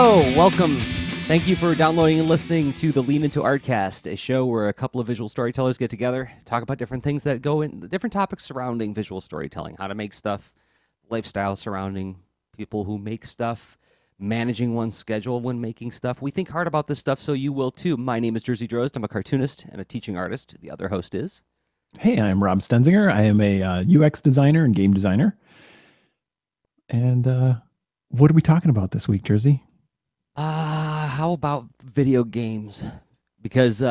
Hello, welcome. Thank you for downloading and listening to the Lean Into Artcast, a show where a couple of visual storytellers get together, talk about different things that go in, different topics surrounding visual storytelling, how to make stuff, lifestyle surrounding people who make stuff, managing one's schedule when making stuff. We think hard about this stuff, so you will too. My name is Jerzy Drozd. I'm a cartoonist and a teaching artist. The other host is... Hey, I'm Rob Stenzinger. I am a UX designer and game designer. And what are we talking about this week, Jerzy? How about video games? Because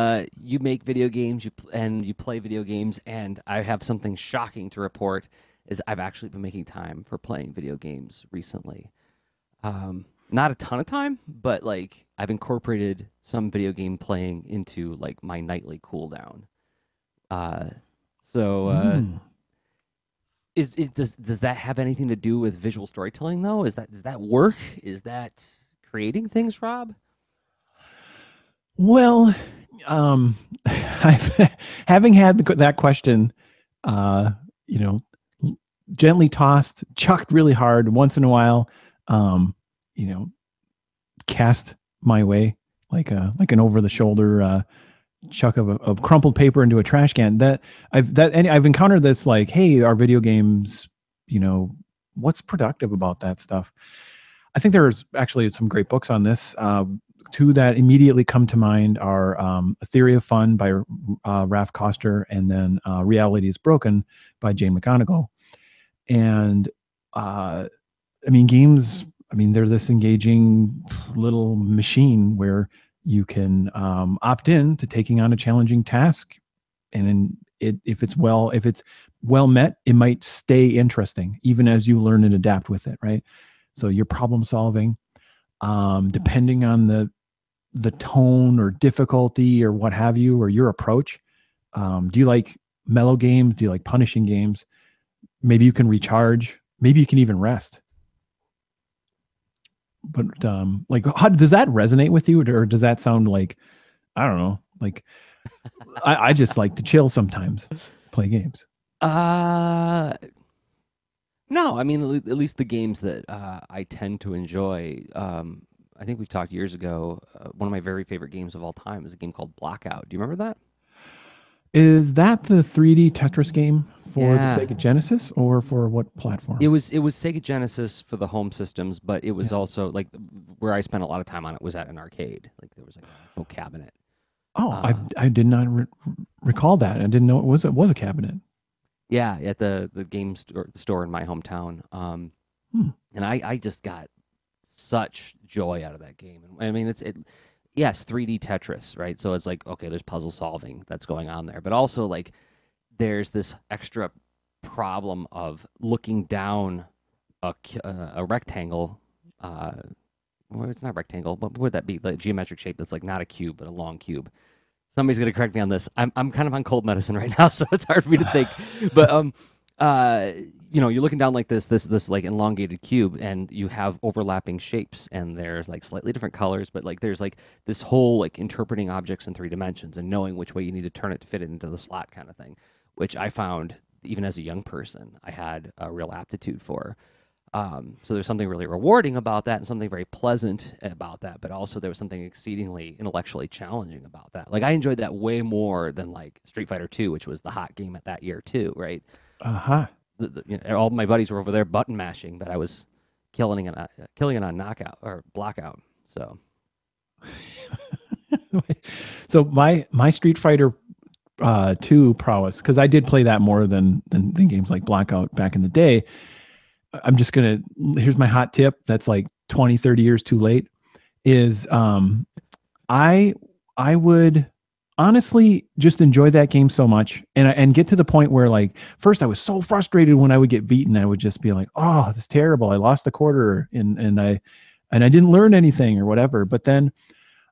you make video games, and you play video games, and I have something shocking to report. Is I've actually been making time for playing video games recently. Not a ton of time, but like I've incorporated some video game playing into like my nightly cooldown. Does that have anything to do with visual storytelling though? Does that work? Is that creating things, Rob? Well, having had that question, gently tossed, chucked really hard once in a while, cast my way like an over the shoulder chuck of crumpled paper into a trash can. I've encountered this like, hey, are video games, what's productive about that stuff? I think there's actually some great books on this. Two that immediately come to mind are A Theory of Fun by Ralph Koster, and then Reality is Broken by Jane McGonigal. And games, they're this engaging little machine where you can opt in to taking on a challenging task, and if it's well met, it might stay interesting even as you learn and adapt with it, right? So your problem solving, depending on the tone or difficulty or what have you, or your approach. Do you like mellow games? Do you like punishing games? Maybe you can recharge. Maybe you can even rest. But how does that resonate with you, or does that sound like, I don't know, like I just like to chill sometimes, play games? No, at least the games that I tend to enjoy. I think we've talked years ago. One of my very favorite games of all time is a game called Blackout. Do you remember that? Is that the 3D Tetris game for the Yeah. Sega Genesis, or for what platform? It was Sega Genesis for the home systems, but it was Yeah. also like where I spent a lot of time on it was at an arcade. Like there was like a full cabinet. Oh, I did not recall that. I didn't know it was a cabinet. Yeah, at the game store in my hometown. And I just got such joy out of that game. And yes, 3D Tetris, right? So it's like, okay, there's puzzle solving that's going on there, but also like there's this extra problem of looking down a rectangle. Well, it's not rectangle, but what would that be? Like geometric shape that's like not a cube, but a long cube. Somebody's gonna correct me on this. I'm kind of on cold medicine right now, so it's hard for me to think. But you're looking down like this like elongated cube, and you have overlapping shapes, and there's like slightly different colors, but like there's like this whole like interpreting objects in 3 dimensions and knowing which way you need to turn it to fit it into the slot kind of thing, which I found even as a young person I had a real aptitude for. So there's something really rewarding about that and something very pleasant about that, but also there was something exceedingly intellectually challenging about that. Like I enjoyed that way more than like Street Fighter 2, which was the hot game at that year too, right? All my buddies were over there button mashing, but I was killing it on knockout or blackout. So, so my Street Fighter 2 prowess, because I did play that more than games like Blackout back in the day. Here's my hot tip that's like 20, 30 years too late, is I would honestly just enjoy that game so much and get to the point where, like, first I was so frustrated when I would get beaten. I would just be like, oh, this is terrible. I lost a quarter and I didn't learn anything or whatever. But then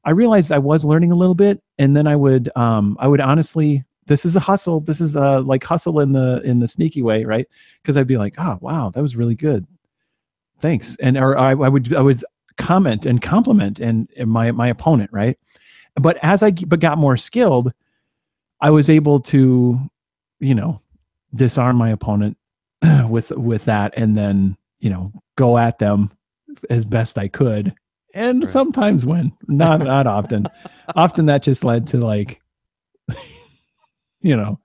I realized I was learning a little bit, and then I would honestly, this is a hustle. This is like hustle in the sneaky way, right? Because I'd be like, oh wow, that was really good, thanks. Or I would comment and compliment and my opponent, right? But as I got more skilled, I was able to, disarm my opponent with that, and then go at them as best I could, and Right. sometimes win. Not often. Often that just led to like, you know,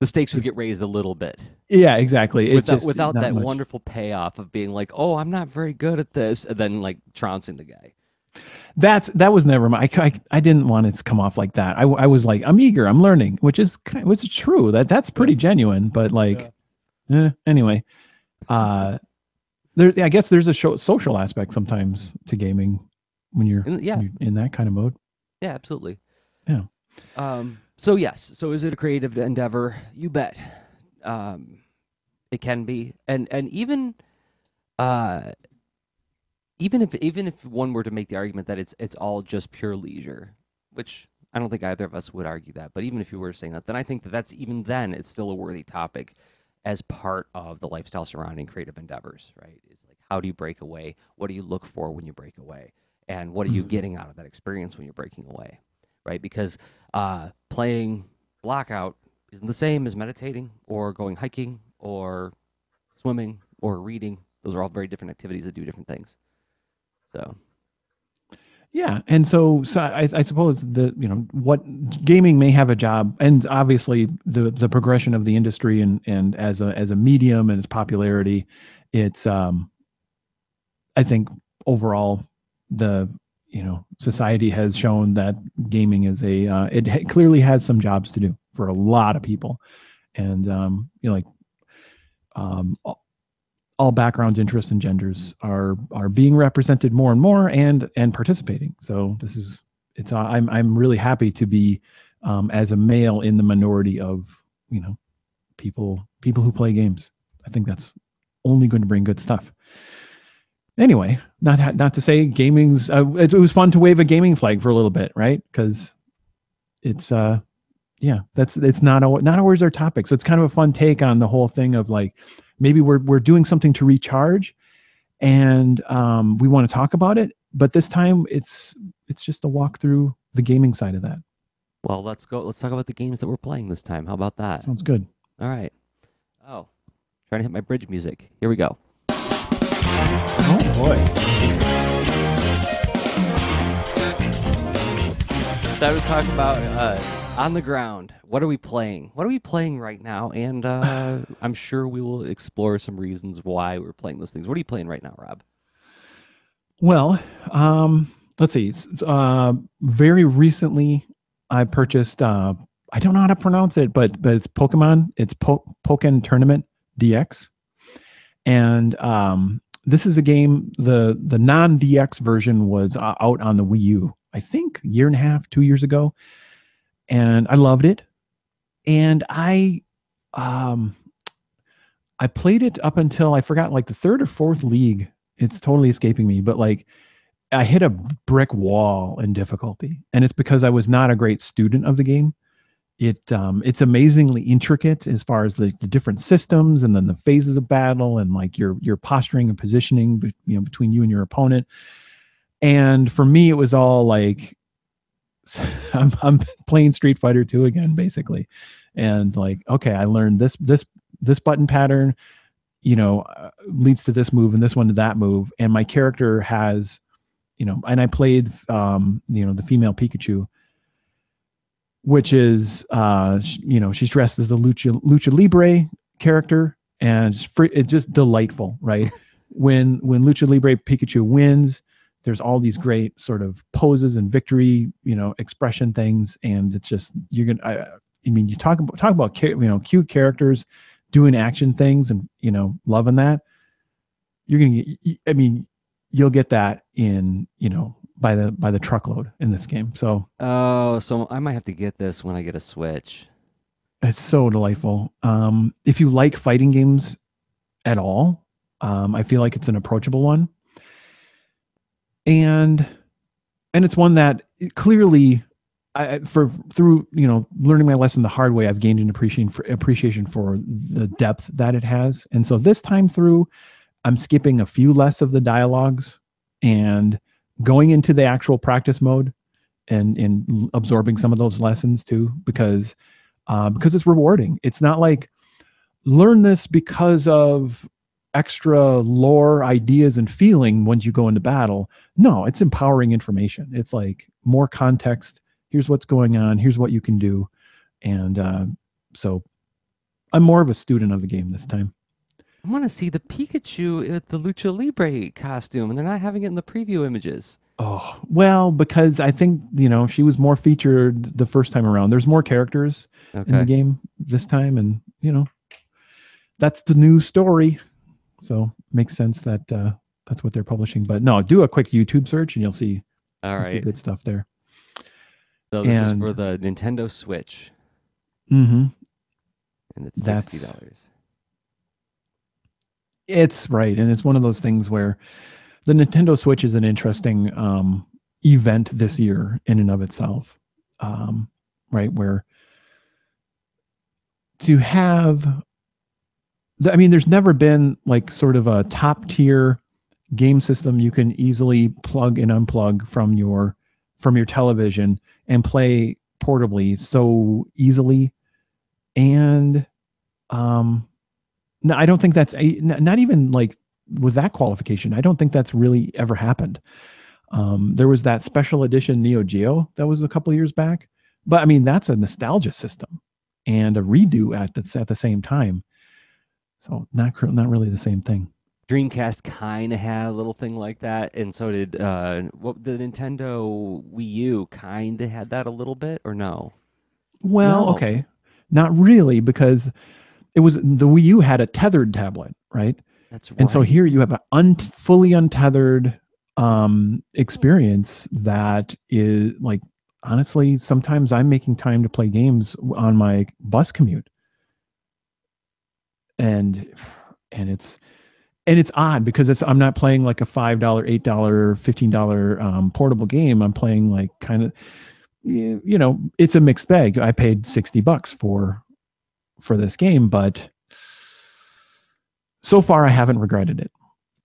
The stakes would just get raised a little bit yeah, exactly. It just without not that much. wonderful payoff of being like, oh, I'm not very good at this, and then like trouncing the guy. That was never my. I didn't want it to come off like that. I was like, I'm eager, I'm learning, which is true. That's pretty genuine. But like, anyway, uh, I guess there's a social aspect sometimes to gaming when you're, Yeah. when you're in that kind of mode. Yeah, absolutely. Yeah. So yes. So is it a creative endeavor? You bet. It can be, and uh, even if one were to make the argument that it's all just pure leisure, which I don't think either of us would argue that, but even if you were saying that, then I think that that's even then it's still a worthy topic as part of the lifestyle surrounding creative endeavors, right? It's like how do you break away? What do you look for when you break away? And what are you getting out of that experience when you're breaking away, right? Because playing Blackout isn't the same as meditating or going hiking or swimming or reading. Those are all very different activities that do different things. So Yeah, and so I suppose the what gaming may have a job, and obviously the progression of the industry and as a medium and its popularity, it's I think overall the society has shown that gaming is clearly has some jobs to do for a lot of people, and like um, all backgrounds, interests, and genders are being represented more and more and participating. So I'm really happy to be as a male in the minority of people who play games. I think that's only going to bring good stuff. Anyway, not to say gaming's. It was fun to wave a gaming flag for a little bit, right? Because it's yeah, it's not always our topic. So it's kind of a fun take on the whole thing of like maybe we're doing something to recharge, and we want to talk about it, but this time it's just a walk through the gaming side of that. well, let's go. Let's talk about the games that we're playing this time. How about that? Sounds good. All right. Oh, trying to hit my bridge music. Here we go. Oh boy. So I was talking about on the ground. What are we playing? What are we playing right now? And I'm sure we will explore some reasons why we're playing those things. What are you playing right now, Rob? Well, let's see. Very recently, I purchased. I don't know how to pronounce it, but it's Pokemon. It's Pokken Tournament DX, and this is a game. The non DX version was out on the Wii U, I think, a year and a half, 2 years ago, and I loved it. And I played it up until I forgot like the third or fourth league. It's totally escaping me, but like I hit a brick wall in difficulty, and it's because I was not a great student of the game. It's amazingly intricate as far as the different systems and then the phases of battle and like your posturing and positioning, between you and your opponent. And for me, it was all like I'm playing Street Fighter 2 again, basically, and like okay, I learned this button pattern, leads to this move and this one to that move, and my character has, and I played the female Pikachu, which is she's dressed as the lucha libre character, and it's just delightful, right? when Lucha Libre Pikachu wins, there's all these great sort of poses and victory expression things, and it's just you talk about cute characters doing action things and loving that. You'll get that in by the truckload in this game. So So I might have to get this when I get a Switch. it's so delightful. If you like fighting games at all, I feel like it's an approachable one, and it's one that clearly, through learning my lesson the hard way, I've gained an appreciation for the depth that it has. And so this time through, I'm skipping a few less of the dialogues and going into the actual practice mode and absorbing some of those lessons too, because it's rewarding. It's not like learn this because of extra lore, ideas, and feeling once you go into battle. No, it's empowering information. It's like more context. Here's what's going on. Here's what you can do. And so I'm more of a student of the game this time. I want to see the Pikachu with the Lucha Libre costume, and they're not having it in the preview images. Oh, well, because I think, she was more featured the first time around. There's more characters in the Okay. game this time. And, that's the new story. So makes sense that that's what they're publishing. But no, do a quick YouTube search and All you'll see right. good stuff there. So this is for And the Nintendo Switch, mhm, and it's that's $60. it's right. And it's one of those things where the Nintendo Switch is an interesting event this year in and of itself. Right, where to have there's never been like sort of a top tier game system you can easily plug and unplug from your television and play portably so easily. And no, I don't think that's not even like with that qualification. I don't think that's really ever happened. There was that special edition Neo Geo that was a couple of years back, but I mean that's a nostalgia system and a redo at the same time. So not really the same thing. Dreamcast kind of had a little thing like that, and so did what the Nintendo Wii U kind of had that a little bit, or no? Well, No, okay, not really because it was the Wii U had a tethered tablet, right? that's And so here right. you have a fully untethered experience that is like honestly sometimes I'm making time to play games on my bus commute, and it's odd because I'm not playing like a $5, $8, $15 portable game. I'm playing like kind of it's a mixed bag. I paid $60 for this game, but so far I haven't regretted it.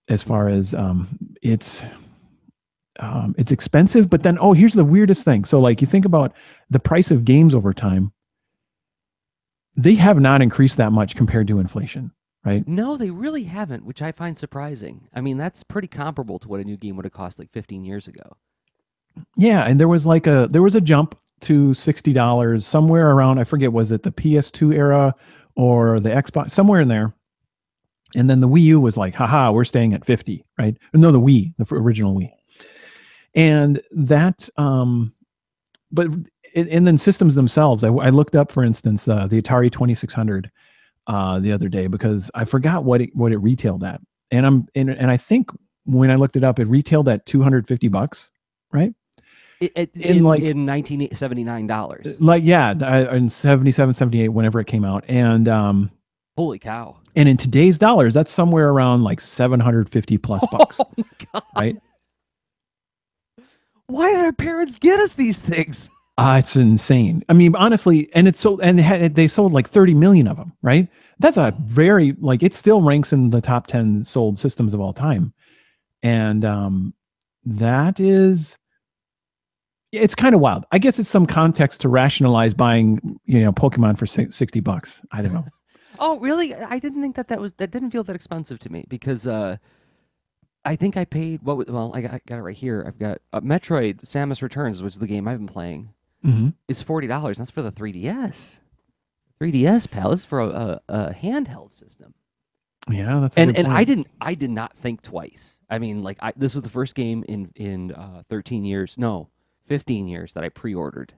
As far as it's expensive, but then here's the weirdest thing. So like you think about the price of games over time, they have not increased that much compared to inflation, right? No, they really haven't, which I find surprising. I mean, that's pretty comparable to what a new game would have cost like 15 years ago. Yeah, and there was a jump to $60 somewhere around, I forget, was it the PS2 era or the Xbox, somewhere in there. And then the Wii U was like, haha, we're staying at 50, right? No, the Wii, the original Wii. And that but and then systems themselves. I looked up, for instance, the Atari 2600 the other day because I forgot what it retailed at, and I think when I looked it up, it retailed at $250, right? In In $1979. yeah, in 77, 78, whenever it came out, Holy cow. and in today's dollars, that's somewhere around like 750 plus bucks, Oh my God. right? Why did our parents get us these things? It's insane. I mean, honestly, and it's so, and they sold like 30 million of them, right? That's a very like it still ranks in the top 10 sold systems of all time, and that is it's kind of wild. I guess it's some context to rationalize buying Pokemon for $60. I don't know. Oh, really? I didn't think that didn't feel that expensive to me because I think I paid well, I got it right here. I've got Metroid Samus Returns, which is the game I've been playing. Mm-hmm. Is $40. That's for the 3DS. 3DS, pal. This is for a handheld system. Yeah, that's a good And point. I did not think twice. I mean, like this was the first game in 13 years, no, 15 years that I pre-ordered.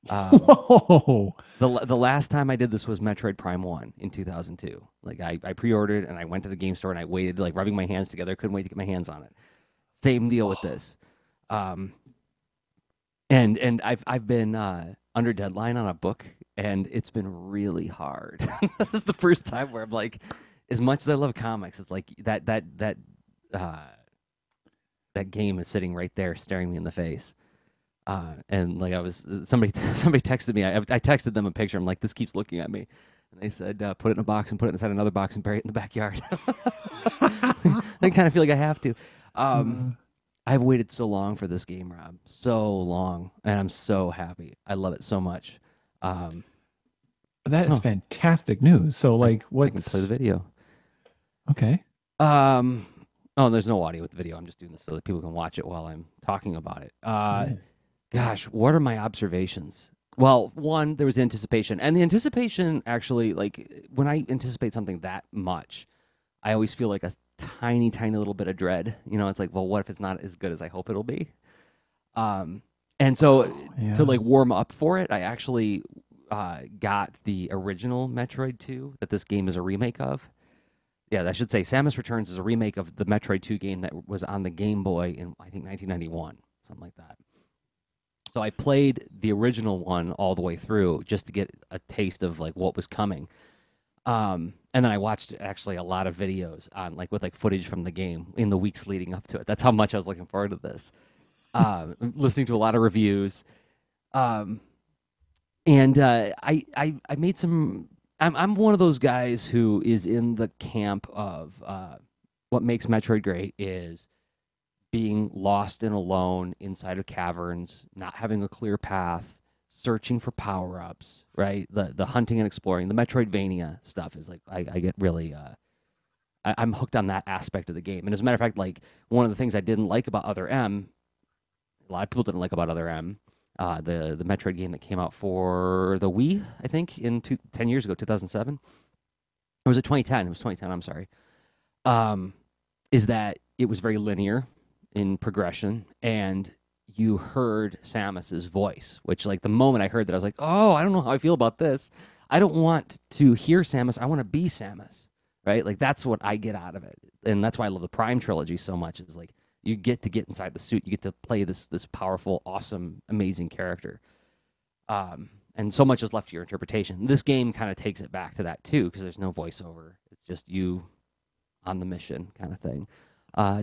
Whoa. The last time I did this was Metroid Prime 1 in 2002. Like I pre-ordered and I went to the game store and I waited like rubbing my hands together. Couldn't wait to get my hands on it. Same deal with this. Um, and I've been under deadline on a book and it's been really hard. This is the first time where I'm like, as much as I love comics, it's like uh, that game is sitting right there staring me in the face. And like I was somebody texted me. I texted them a picture. I'm like, this keeps looking at me, and they said, put it in a box and put it inside another box and bury it in the backyard. I kind of feel like I have to. I've waited so long for this game, Rob, so long, and I'm so happy. I love it so much. That is Oh, fantastic news. So, like, I can play the video. Okay. Um, oh, there's no audio with the video. I'm just doing this so that people can watch it while I'm talking about it. Yeah. Gosh, what are my observations? Well, one, there was anticipation, and the anticipation actually, like when I anticipate something that much, I always feel like a tiny, tiny little bit of dread. You know, it's like, well, what if it's not as good as I hope it'll be? Um, and so Oh, to yeah. like warm up for it, I actually got the original Metroid 2 that this game is a remake of. Yeah, I should say Samus Returns is a remake of the Metroid 2 game that was on the Game Boy in I think 1991, something like that. So I played the original one all the way through just to get a taste of like what was coming. And then I watched actually a lot of videos on like with like footage from the game in the weeks leading up to it. That's how much I was looking forward to this. Listening to a lot of reviews. Um, and I made some. I'm one of those guys who is in the camp of what makes Metroid great is being lost and alone inside of caverns, not having a clear path, searching for power ups. Right, the hunting and exploring, the Metroidvania stuff is like I get really I'm hooked on that aspect of the game. And as a matter of fact, like one of the things I didn't like about Other M, a lot of people didn't like about Other M, the Metroid game that came out for the Wii, I think, 10 years ago, 2007. Or was it 2010? It was 2010. I'm sorry. Um, is that it was very linear in progression, and you heard Samus's voice, which, like, the moment I heard that, I was like, oh, I don't know how I feel about this. I don't want to hear Samus. I want to be Samus, right? Like, that's what I get out of it. And that's why I love the Prime trilogy so much, is like, you get inside the suit. You get to play this powerful, awesome, amazing character. And so much is left to your interpretation. This game kind of takes it back to that too, because there's no voiceover. It's just you on the mission kind of thing.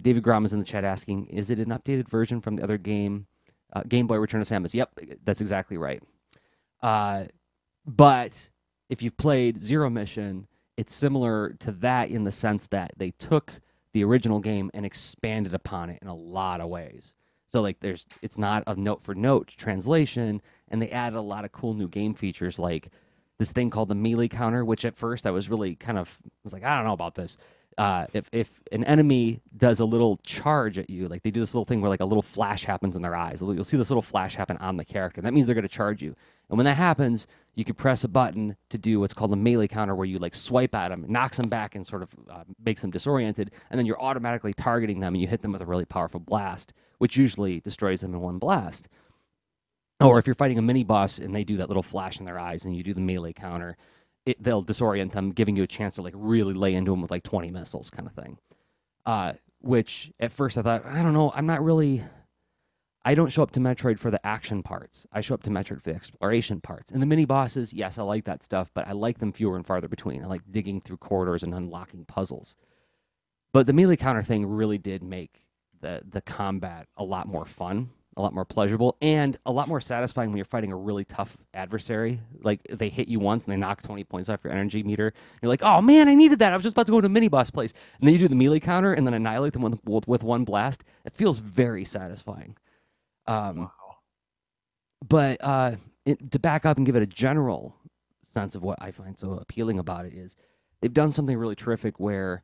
David Grom is in the chat asking, is it an updated version from the other game, Game Boy Return to Samus? Yep, that's exactly right. Uh, but if you've played Zero Mission, it's similar to that in the sense that they took the original game and expanded upon it in a lot of ways. So like it's not a note for note translation, and they added a lot of cool new game features like this thing called the melee counter, which at first I was really kind of was like, I don't know about this. If an enemy does a little charge at you, like they do this little thing where like a little flash happens in their eyes. You'll see this little flash happen on the character. That means they're going to charge you. And when that happens, you can press a button to do what's called a melee counter, where you like swipe at them, knocks them back, and sort of makes them disoriented. And then you're automatically targeting them, and you hit them with a really powerful blast, which usually destroys them in one blast. Or if you're fighting a mini boss and they do that little flash in their eyes, and you do the melee counter, they'll disorient them, giving you a chance to like really lay into them with like 20 missiles, kind of thing. Which at first I thought, I don't know, I'm not really. I don't show up to Metroid for the action parts. I show up to Metroid for the exploration parts. And the mini bosses, yes, I like that stuff, but I like them fewer and farther between. I like digging through corridors and unlocking puzzles. But the melee counter thing really did make the combat a lot more fun, a lot more pleasurable, and a lot more satisfying when you're fighting a really tough adversary. Like they hit you once and they knock 20 points off your energy meter. You're like, oh man, I needed that. I was just about to go to a mini boss place. And then you do the melee counter and then annihilate them with one blast. It feels very satisfying. Um, Wow. but to back up and give it a general sense of what I find so appealing about it is they've done something really terrific where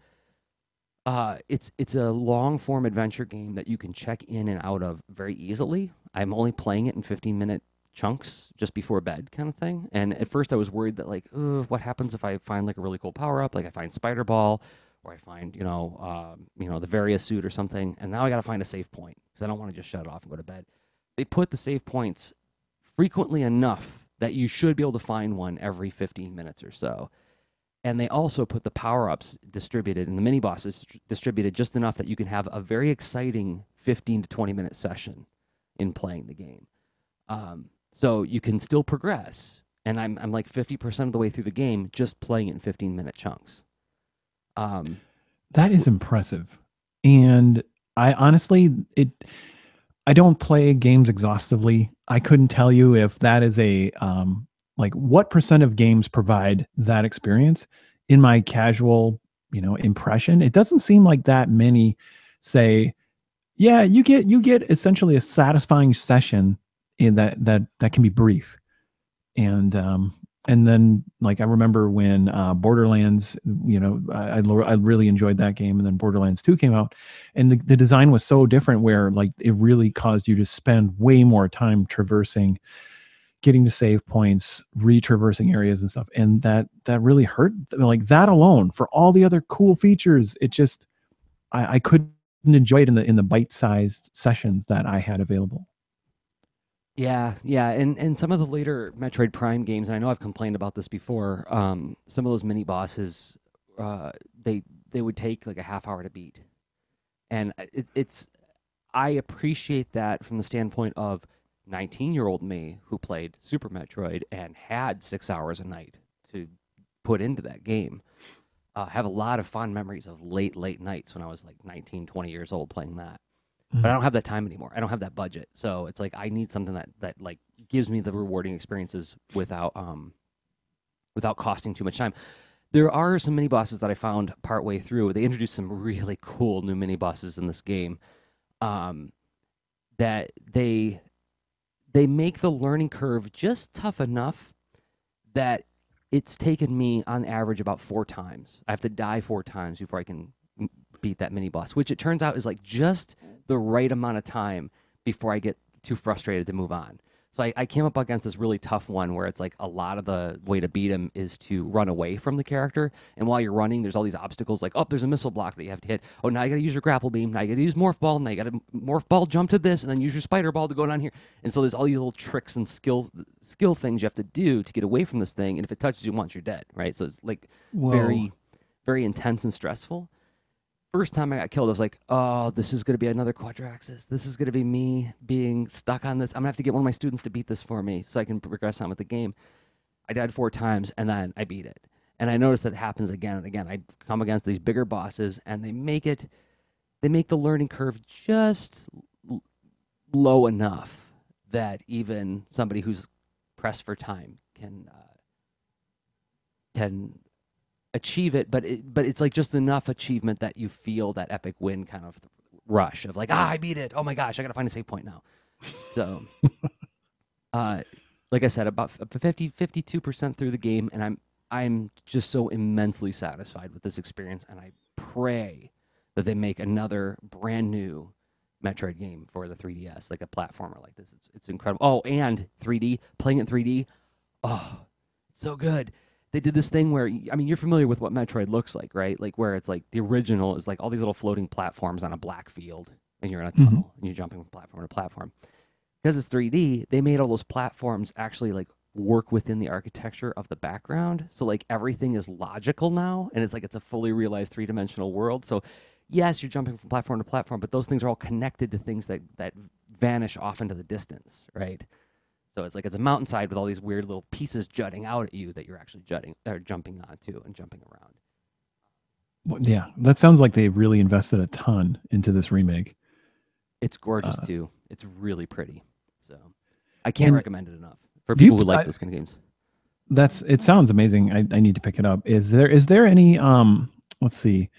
it's a long form adventure game that you can check in and out of very easily. I'm only playing it in 15-minute chunks just before bed kind of thing. And at first I was worried that like, what happens if I find like a really cool power up, like I find Spider Ball, or I find the Varia suit or something, and now I got to find a save point because I don't want to just shut it off and go to bed. They put the save points frequently enough that you should be able to find one every 15 minutes or so. And they also put the power ups distributed and the mini bosses distributed just enough that you can have a very exciting 15 to 20-minute session in playing the game. So you can still progress. And I'm like 50% of the way through the game just playing it in 15-minute chunks. That is impressive. And I honestly, I don't play games exhaustively. I couldn't tell you if that is like what percent of games provide that experience. In my casual, impression, it doesn't seem like that many say, yeah, you get essentially a satisfying session in that can be brief. And and then like I remember when Borderlands, I really enjoyed that game, and then Borderlands 2 came out, and the design was so different where like it really caused you to spend way more time traversing, getting to save points, retraversing areas and stuff, and that really hurt. Like that alone, for all the other cool features, it just I couldn't enjoy it in the bite-sized sessions that I had available. Yeah, yeah, and some of the later Metroid Prime games, and I know I've complained about this before. Some of those mini bosses, uh, they they would take like a half hour to beat, and it's I appreciate that from the standpoint of 19-year-old me who played Super Metroid and had 6 hours a night to put into that game. Have a lot of fond memories of late nights when I was like 19, 20 years old playing that. But I don't have that time anymore. I don't have that budget. So it's like I need something that like gives me the rewarding experiences without costing too much time. There are some mini bosses that I found partway through. They introduced some really cool new mini bosses in this game. Um, that they make the learning curve just tough enough that it's taken me on average about 4 times. I have to die 4 times before I can beat that mini boss, which it turns out is like just the right amount of time before I get too frustrated to move on. So I came up against this really tough one where it's like a lot of the way to beat him is to run away from the character. And while you're running, there's all these obstacles like, oh, there's a missile block that you have to hit. Oh, now you got to use your grapple beam. Now you got to use morph ball. Now you got to morph ball jump to this and then use your spider ball to go down here. And so there's all these little tricks and skill things you have to do to get away from this thing. And if it touches you once, you're dead, right? So it's like Whoa. very, very intense and stressful. First time I got killed, I was like, oh, this is going to be another Quadraxis. This is going to be me being stuck on this. I'm going to have to get one of my students to beat this for me so I can progress on with the game. I died 4 times and then I beat it. And I noticed that happens again and again. I come against these bigger bosses and they make the learning curve just low enough that even somebody who's pressed for time can achieve it, but it's like just enough achievement that you feel that epic win kind of rush of like, I beat it. Oh my gosh, I gotta find a save point now. So, uh, like I said, about 52% through the game, and I'm just so immensely satisfied with this experience, and I pray that they make another brand new Metroid game for the 3DS, like a platformer like this. It's incredible. Oh, and 3D, playing it in 3D. Oh, so good. They did this thing where I mean, you're familiar with what Metroid looks like, right? Like where it's like the original is like all these little floating platforms on a black field, and you're in a Mhm. tunnel and you're jumping from platform to platform. Because it's 3D, they made all those platforms actually like work within the architecture of the background. So like everything is logical now, and it's like it's a fully realized three-dimensional world. So yes, you're jumping from platform to platform, but those things are all connected to things that vanish off into the distance, right? So it's like it's a mountainside with all these weird little pieces jutting out at you that you're actually jutting or jumping onto and jumping around. Well, yeah, that sounds like they really invested a ton into this remake. It's gorgeous Uh, too. It's really pretty. So I can't and recommend it enough for do you? people who like those kind of games. That's it. Sounds amazing. I need to pick it up. Is there any Let's see.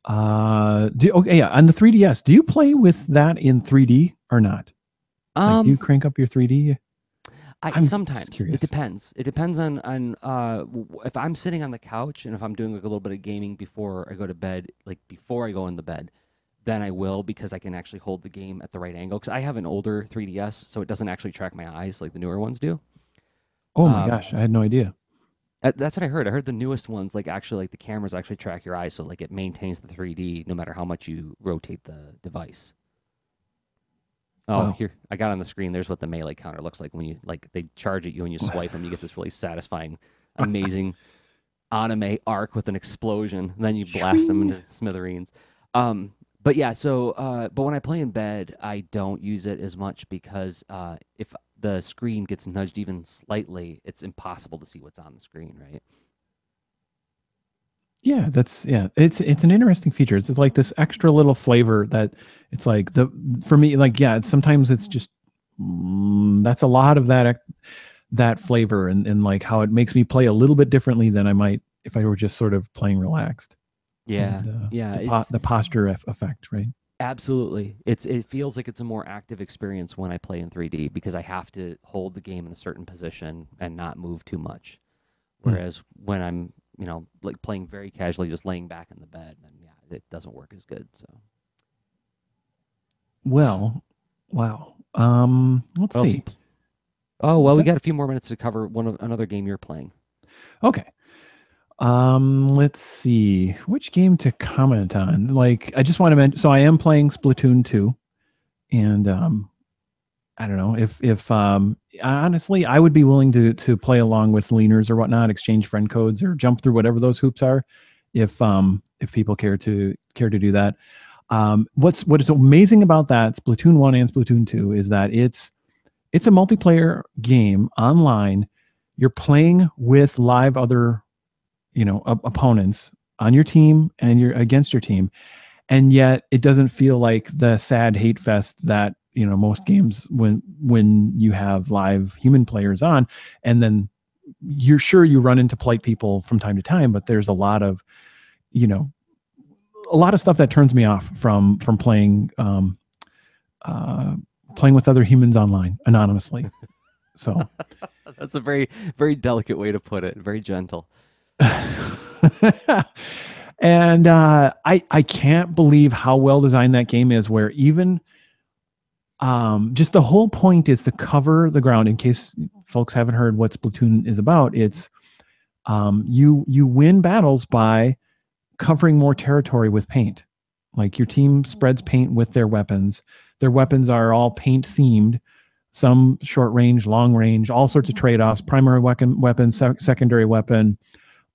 Okay, yeah, on the 3DS, do you play with that in 3D or not? Like, do you Um, crank up your 3D? I I'm just sometimes it curious. depends. It depends on if I'm sitting on the couch and if I'm doing like a little bit of gaming before I go to bed, like before I go in the bed, then I will because I can actually hold the game at the right angle. Because I have an older 3DS, so it doesn't actually track my eyes like the newer ones do. Oh my Um, gosh, I had no idea. that's what I heard. I heard the newest ones like actually like the cameras actually track your eyes, so like it maintains the 3D no matter how much you rotate the device. Oh, Wow. here I got on the screen. There's what the melee counter looks like when you like they charge at you and you swipe them. You get this really satisfying, amazing anime arc with an explosion. And then you blast them Shwing. into smithereens. But yeah, but when I play in bed, I don't use it as much because if the screen gets nudged even slightly, it's impossible to see what's on the screen, right? Yeah, it's an interesting feature. It's like this extra little flavor that it's like the for me like yeah, sometimes it's just that's a lot of that flavor and like how it makes me play a little bit differently than I might if I were just sort of playing relaxed. Yeah, And yeah, it's the posture effect, right? absolutely. It feels like it's a more active experience when I play in 3D because I have to hold the game in a certain position and not move too much. Whereas when I'm, like playing very casually, just laying back in the bed, then yeah, it doesn't work as good. So Well, wow. Let's what else see. Oh well, What's we that? got a few more minutes to cover another game you're playing. Okay. Let's see which game to comment on. Like, I just want to mention. So I am playing Splatoon 2, and I don't know if honestly, I would be willing to play along with leaners or whatnot, exchange friend codes or jump through whatever those hoops are, if people care to do that. What is amazing about that Splatoon 1 and Splatoon 2 is that it's a multiplayer game online. You're playing with live other opponents on your team, and you're against your team, and yet it doesn't feel like the sad hate fest that most games when you have live human players on. And then you're sure you run into polite people from time to time, but there's a lot of stuff that turns me off from playing playing with other humans online anonymously. So That's a very, very delicate way to put it. Very gentle. and I can't believe how well designed that game is, where even just the whole point is to cover the ground. In case folks haven't heard what Splatoon is about, it's you win battles by covering more territory with paint. Like, your team spreads paint with their weapons. Their weapons are all paint themed, some short range, long range, all sorts of trade-offs: primary weapon, secondary weapon,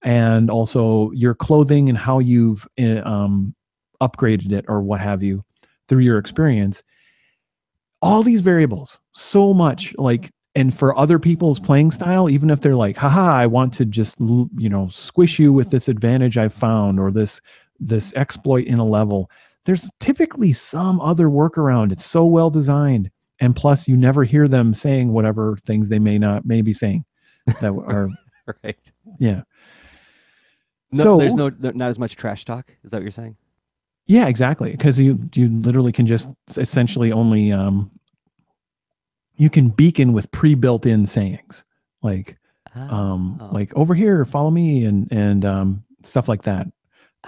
and also your clothing and how you've upgraded it or what have you through your experience. All these variables, so much, like, and for other people's playing style, even if they're like, haha, I want to just squish you with this advantage I found, or this exploit in a level, there's typically some other workaround. It's so well designed, and plus you never hear them saying whatever things they may be saying that are Right. yeah. No, So there's not as much trash talk. Is that what you're saying? yeah, exactly, because you literally can just essentially only you can beacon with pre-built in sayings, like Oh. like, over here, follow me, and stuff like that.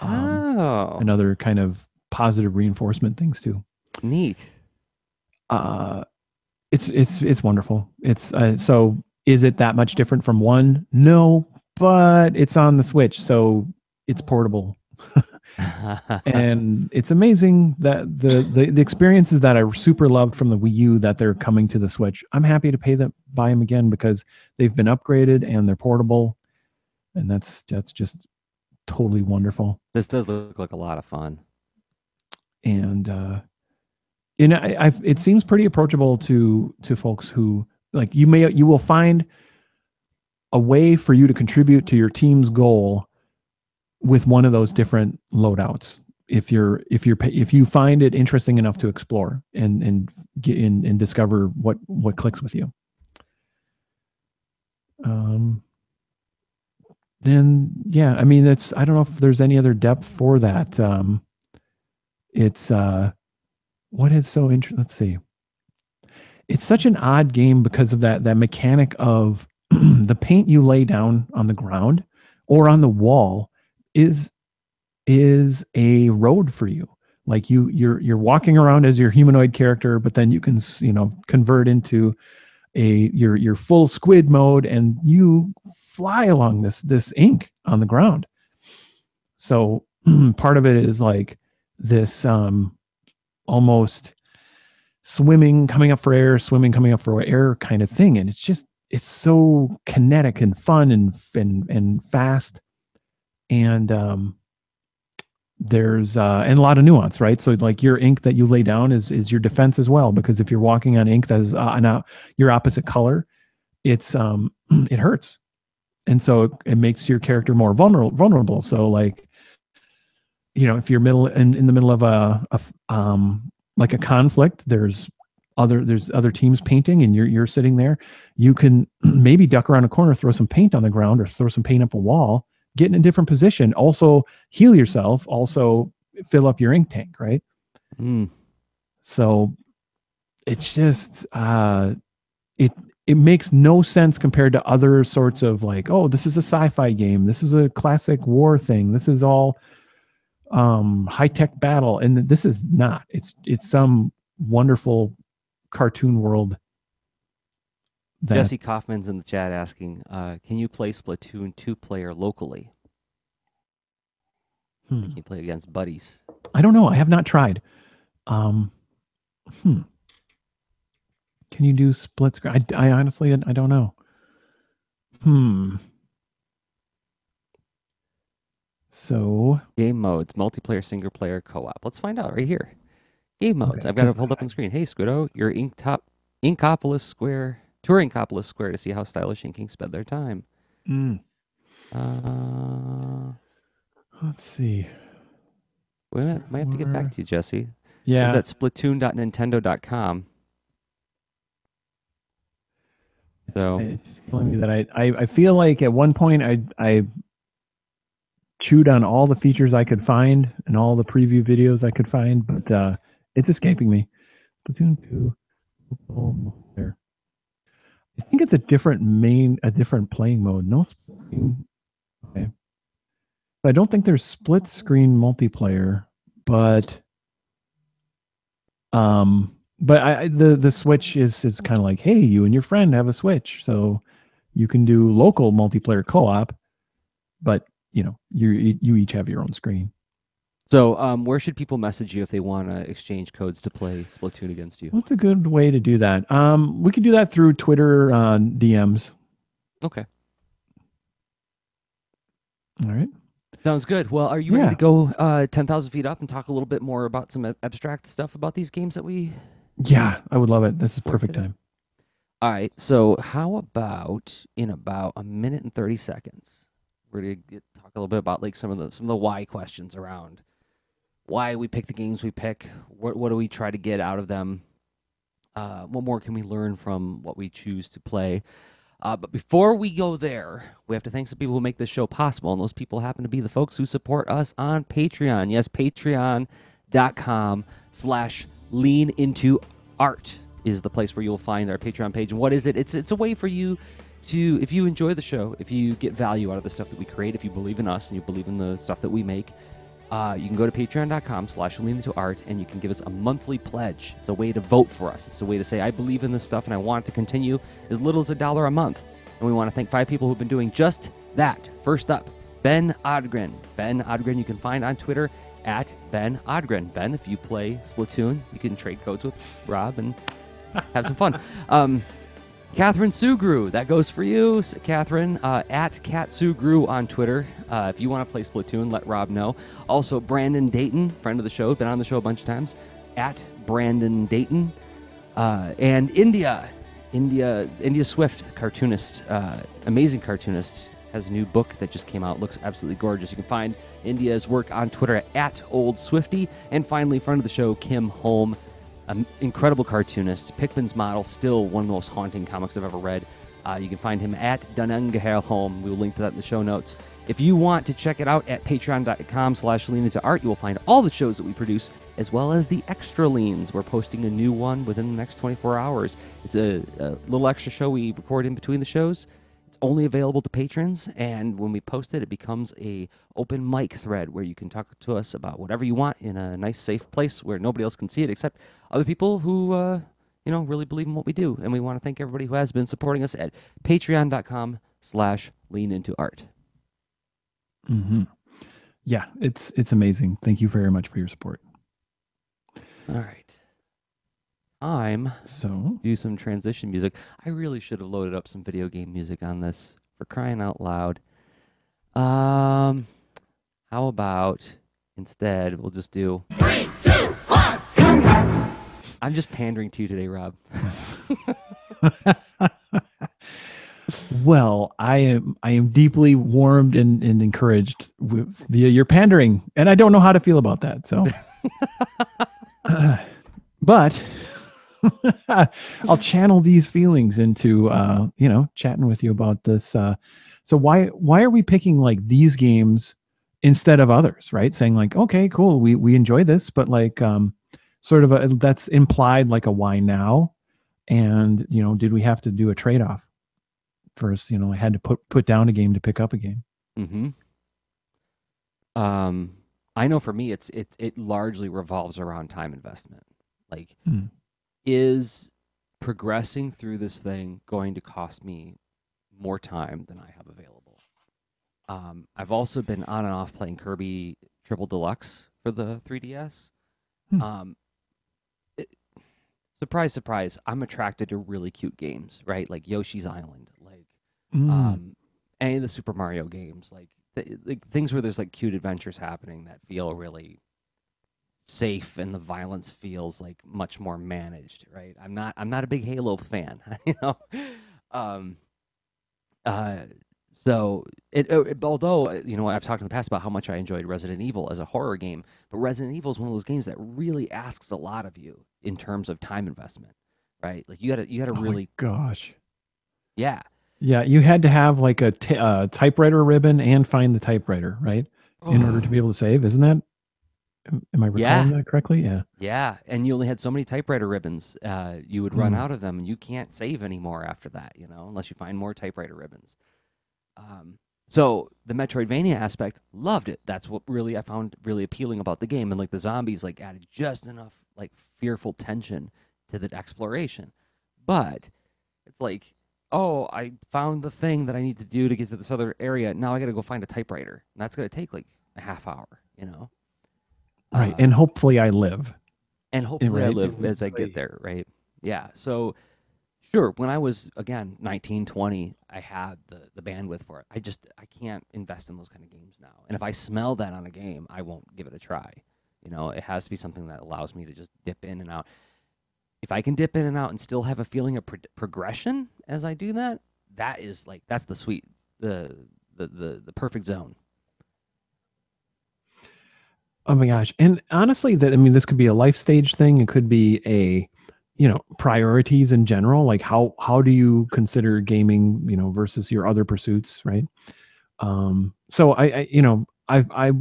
Oh. Another kind of positive reinforcement things too. Neat. uh it's wonderful. It's so is it that much different from one? No, but it's on the Switch, so it's portable. And it's amazing that the experiences that I super loved from the Wii U, that they're coming to the Switch. I'm happy to buy them again, because they've been upgraded and they're portable, and that's just totally wonderful. This does look like a lot of fun. And it seems pretty approachable to folks who, like, you will find a way for you to contribute to your team's goal with one of those different loadouts, if you find it interesting enough to explore and get in and discover what clicks with you. Then yeah, I mean, I don't know if there's any other depth for that. It's what is so interesting. Let's see. It's such an odd game because of that mechanic of the paint you lay down on the ground or on the wall is a road for you. Like, you're walking around as your humanoid character, but then you can convert into your full squid mode, and you fly along this ink on the ground. So part of it is like this almost swimming coming up for air, swimming coming up for air kind of thing, and it's so kinetic and fun and fast, and there's and a lot of nuance, right? So, like, your ink that you lay down is your defense as well, because if you're walking on ink that is your opposite color, it's it hurts, and so it makes your character more vulnerable. So, like, if you're in the middle of a like a conflict, there's other teams painting, and you're sitting there, you can maybe duck around a corner, throw some paint on the ground, or throw some paint up a wall, get in a different position, also heal yourself, also fill up your ink tank, right? So it's just it makes no sense compared to other sorts of like, oh, this is a sci-fi game, this is a classic war thing, this is all high-tech battle, and this is not. It's some wonderful cartoon world that Jesse Kaufman's in the chat asking, can you play Splatoon 2-player locally? Can you play against buddies? I don't know. I have not tried. Can you do split screen? I honestly, I don't know. So game modes, multiplayer, single player, co-op. Let's find out right here. Game modes. Okay, I've got it pulled up on the screen. Hey, Squiddo, you're Inkopolis Square, touring Inkopolis Square to see how stylish inking spend their time. Let's see. We might have to get back to you, Jesse. Yeah. It's at splatoon.nintendo.com. So it's telling me that I feel like at one point I chewed on all the features I could find and all the preview videos I could find, but it's escaping me. Splatoon 2. There. I think it's a different playing mode. No. Okay. I don't think there's split screen multiplayer, but the Switch is kind of like, hey, you and your friend have a Switch, so you can do local multiplayer co-op, but you each have your own screen. So where should people message you if they want to exchange codes to play Splatoon against you? What's a good way to do that? We could do that through Twitter DMs. Okay. All right. Sounds good. Well, are you ready to go 10,000 feet up and talk a little bit more about some abstract stuff about these games that we... Yeah, I would love it. This is perfect time. All right. So how about in about a minute and 30 seconds, we're going to talk a little bit about like some of the why questions around why we pick the games we pick. What do we try to get out of them? What more can we learn from what we choose to play? But before we go there, we have to thank some people who make this show possible, and those people happen to be the folks who support us on Patreon. Yes, patreon.com/leanintoart is the place where you'll find our Patreon page. And what is it? It's a way for you to, if you enjoy the show, if you get value out of the stuff that we create, if you believe in us and you believe in the stuff that we make, you can go to patreon.com/leanintoart and you can give us a monthly pledge. It's a way to vote for us. It's a way to say, I believe in this stuff and I want it to continue as little as $1 a month. And we want to thank 5 people who've been doing just that. First up, Ben Odgren. Ben Odgren you can find on Twitter at Ben Odgren. Ben, if you play Splatoon, you can trade codes with Rob and have some fun. Catherine Sugru, that goes for you, Catherine, at Cat Sugru on Twitter. If you want to play Splatoon, let Rob know. Also, Brandon Dayton, friend of the show, been on the show a bunch of times, at Brandon Dayton. And India Swift, cartoonist, amazing cartoonist, has a new book that just came out, looks absolutely gorgeous. You can find India's work on Twitter at Old Swifty. And finally, friend of the show, Kim Holm, an incredible cartoonist. Pikmin's Model, still one of the most haunting comics I've ever read. You can find him at Danungaher Home. We will link to that in the show notes. If you want to check it out at patreon.com/leanintoart, you will find all the shows that we produce, as well as the extra leans. We're posting a new one within the next 24 hours. It's a little extra show we record in between the shows. It's only available to patrons, and when we post it, it becomes a open mic thread where you can talk to us about whatever you want in a nice, safe place where nobody else can see it except other people who, really believe in what we do. And we want to thank everybody who has been supporting us at patreon.com/leanintoart. Yeah, it's amazing. Thank you very much for your support. All right. Do some transition music. I really should have loaded up some video game music on this, for crying out loud. How about instead we'll just do 3, 2, 1, congrats. I'm just pandering to you today, Rob. Well, I am deeply warmed and encouraged via your pandering, and I don't know how to feel about that. So, but I'll channel these feelings into chatting with you about this. So why are we picking like these games instead of others? Right? Saying like, okay, cool, we enjoy this, but like sort of that's implied like a why now. And, did we have to do a trade-off? First, I had to put down a game to pick up a game. Mm-hmm. I know for me, it largely revolves around time investment. Like, is progressing through this thing going to cost me more time than I have available? I've also been on and off playing Kirby Triple Deluxe for the 3DS. Um, surprise, surprise, I'm attracted to really cute games, right? Like Yoshi's Island, like any of the Super Mario games, like things where there's like cute adventures happening that feel really safe and the violence feels like much more managed, right? I'm not a big Halo fan, you know. Um, uh, so although I've talked in the past about how much I enjoyed Resident Evil as a horror game, but Resident Evil is one of those games that really asks a lot of you in terms of time investment, right? Like you gotta Oh my really, gosh. yeah. Yeah, you had to have like a typewriter ribbon and find the typewriter, right? In order to be able to save. Isn't that, am I recalling Yeah, that correctly? Yeah. yeah, and you only had so many typewriter ribbons. You would run Mm. out of them, and you can't save anymore after that, unless you find more typewriter ribbons. So the Metroidvania aspect, loved it. That's what really I found really appealing about the game, and like the zombies, like added just enough like fearful tension to the exploration. But it's like, oh, I found the thing that I need to do to get to this other area. Now I got to go find a typewriter, and that's going to take like a half hour. Right. Um, And hopefully I live. and hopefully I Right. live as I get there, right? Yeah. So sure, when I was again 19, 20, I had the bandwidth for it. I can't invest in those kind of games now. And if I smell that on a game, I won't give it a try. It has to be something that allows me to just dip in and out. If I can dip in and out and still have a feeling of progression as I do that, that's the sweet the perfect zone. Oh my gosh. And honestly, this could be a life stage thing. It could be a, priorities in general. Like how do you consider gaming, versus your other pursuits, right? So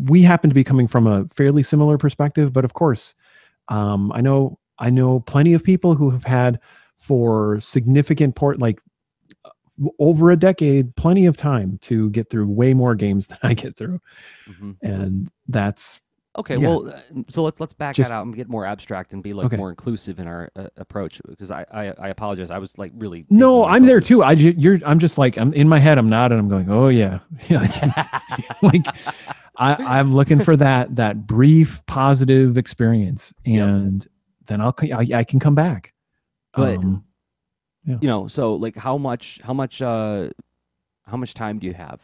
we happen to be coming from a fairly similar perspective, but of course, I know plenty of people who have had for significant over a decade, plenty of time to get through way more games than I get through. Mm-hmm. And that's, Okay, yeah, well, so let's back that just out and get more abstract and be like okay. more inclusive in our approach because I apologize. I was like really No, thinking I'm myself there through. too. I'm just like, I'm in my head. I'm nodding. I'm going, oh yeah. Like I'm looking for that brief positive experience, Yep. and then I can come back. But Yeah. so like how much time do you have?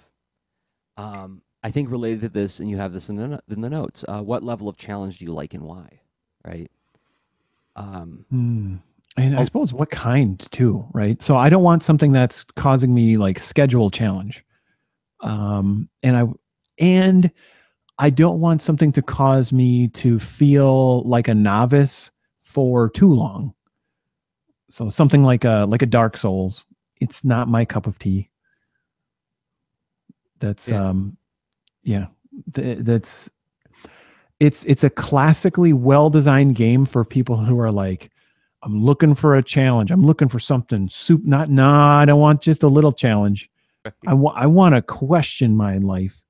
I think related to this, and you have this in the notes. What level of challenge do you like and why? Right. And I Oh, suppose what kind too, right? So I don't want something that's causing me like schedule challenge. And I don't want something to cause me to feel like a novice for too long. So something like a Dark Souls, it's not my cup of tea. That's yeah. yeah, that's it's a classically well-designed game for people who are like, I'm looking for a challenge. I'm looking for something soup. Not, nah, I don't want just a little challenge. I want to question my life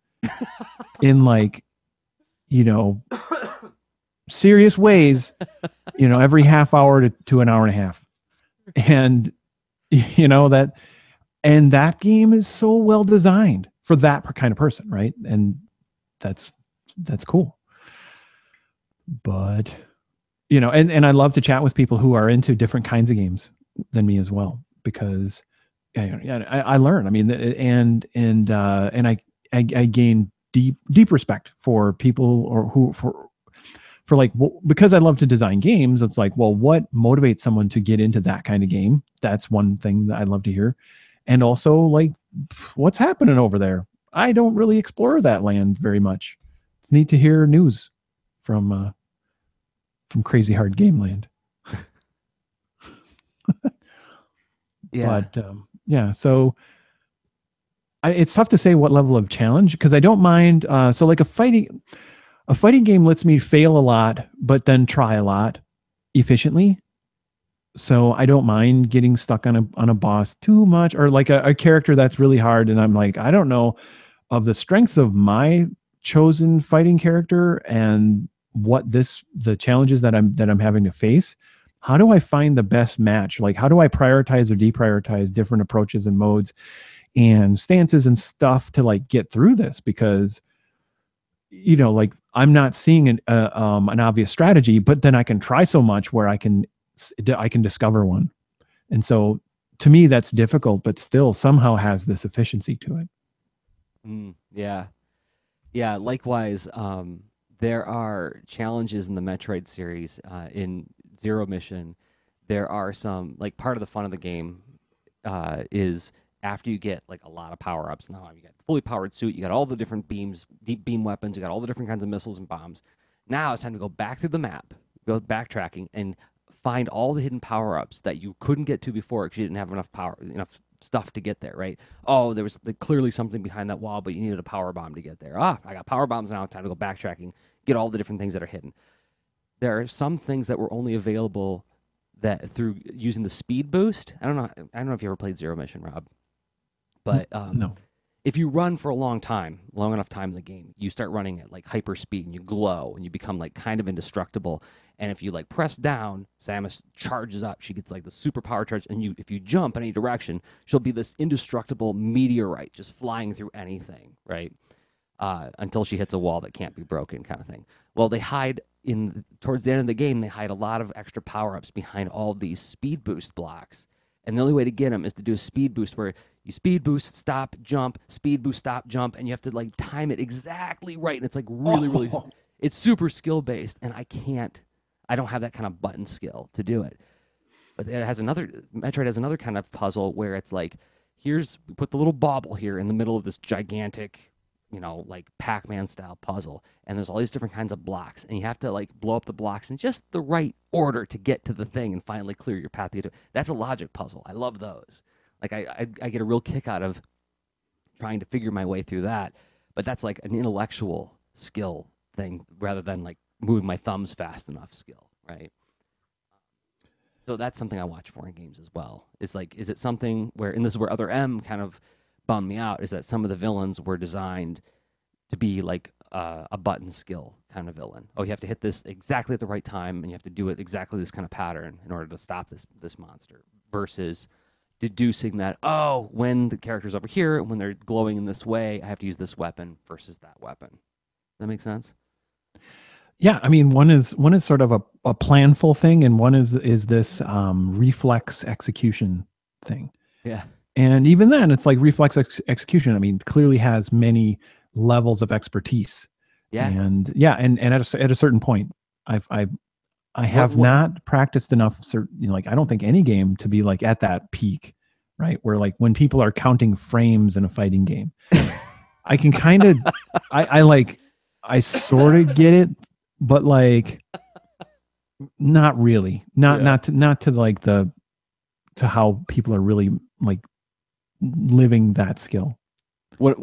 in like, you know, serious ways, every half hour to an hour and a half. And, that, and that game is so well designed for that kind of person. Right. And that's cool. But, and I love to chat with people who are into different kinds of games than me as well, because I learn. I mean, and I gain deep respect for people or who for like, because I love to design games. It's like, well, what motivates someone to get into that kind of game? That's one thing that I love to hear. And also like, what's happening over there? I don't really explore that land very much. It's neat to hear news from Crazy Hard Game Land. Yeah. But yeah, so it's tough to say what level of challenge, because I don't mind. So like a fighting game lets me fail a lot, but then try a lot efficiently. So I don't mind getting stuck on a boss too much, or like a character that's really hard, and I'm like, I don't know of the strengths of my chosen fighting character and what the challenges that I'm having to face. How do I find the best match? Like, how do I prioritize or deprioritize different approaches and modes and stances and stuff to like get through this? Because like I'm not seeing an obvious strategy, but then I can try so much where I can discover one. And so to me, that's difficult, but still somehow has this efficiency to it. Yeah. Yeah, likewise, there are challenges in the Metroid series. In Zero Mission, there are some, like, part of the fun of the game is after you get like a lot of power ups. Now you got fully powered suit, you got all the different beams, deep beam weapons, you got all the different kinds of missiles and bombs. Now it's time to go back through the map, go backtracking, and find all the hidden power ups that you couldn't get to before because you didn't have enough stuff to get there. Right? Oh, there was clearly something behind that wall, but you needed a power bomb to get there. Ah, I got power bombs now. Time to go backtracking, get all the different things that are hidden. There are some things that were only available that through using the speed boost. I don't know if you ever played Zero Mission, Rob, but No. if you run for a long enough time in the game, you start running at like hyper speed and you glow and you become like kind of indestructible. And if you like press down, Samus charges up. She gets like the super power charge, and if you jump in any direction, she'll be this indestructible meteorite just flying through anything, right? Until she hits a wall that can't be broken, kind of thing. Well, they hide towards the end of the game. They hide a lot of extra power ups behind all these speed boost blocks, and the only way to get them is to do a speed boost where you speed boost, stop, jump, speed boost, stop, jump, and you have to like time it exactly right. And it's like really, really, Oh. it's super skill based, and I don't have that kind of button skill to do it. But Metroid has another kind of puzzle where it's like, we put the little bauble here in the middle of this gigantic, like Pac-Man style puzzle, and there's all these different kinds of blocks, and you have to like blow up the blocks in just the right order to get to the thing and finally clear your path to get to it. That's a logic puzzle. I love those. Like I get a real kick out of trying to figure my way through that, but that's like an intellectual skill thing rather than like moving my thumbs fast enough skill, right? So that's something I watch for in games as well. Is like, is it something where, and this is where Other M kind of bummed me out, is that some of the villains were designed to be like a button skill kind of villain. Oh, you have to hit this exactly at the right time, and you have to do it exactly this kind of pattern in order to stop this monster. Versus deducing that, oh, when the character's over here, when they're glowing in this way, I have to use this weapon versus that weapon. Does that make sense? Yeah, I mean, one is sort of a planful thing, and one is this reflex execution thing. Yeah. And even then, it's like reflex execution. I mean, clearly has many levels of expertise. Yeah. And yeah, and at a certain point, I What have what not practiced enough. Like I don't think any game to be like at that peak, right? Where like when people are counting frames in a fighting game, I can kind of, I like, I sort of get it, but like not really, Yeah. not to like to how people are really like living that skill. There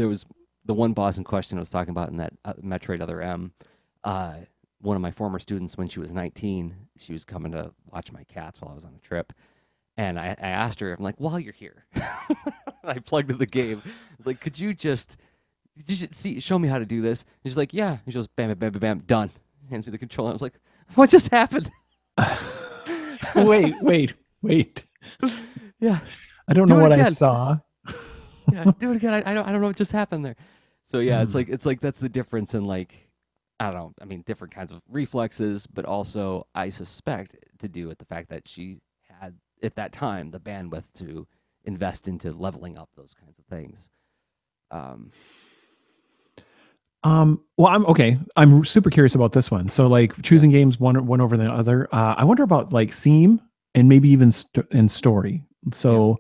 was the one boss in question I was talking about in that Metroid Other M. Uh, one of my former students, when she was 19, she was coming to watch my cats while I was on a trip, and I asked her, I'm like, while you're here, I plugged in the game. I was like, you should show me how to do this. And she's like, yeah. And she goes, bam, bam, bam, bam, bam, done. Hands me the controller. I was like, what just happened? Wait. Yeah, I don't know do it what I again. saw. Yeah, do it again. I don't know what just happened there. So yeah, it's like that's the difference in like, I don't know. I mean, different kinds of reflexes, but also I suspect to do with the fact that she had at that time the bandwidth to invest into leveling up those kinds of things. Um, Well, I'm okay. I'm super curious about this one. So, like, yeah, choosing games one over the other. I wonder about like theme and maybe even in story. yeah. So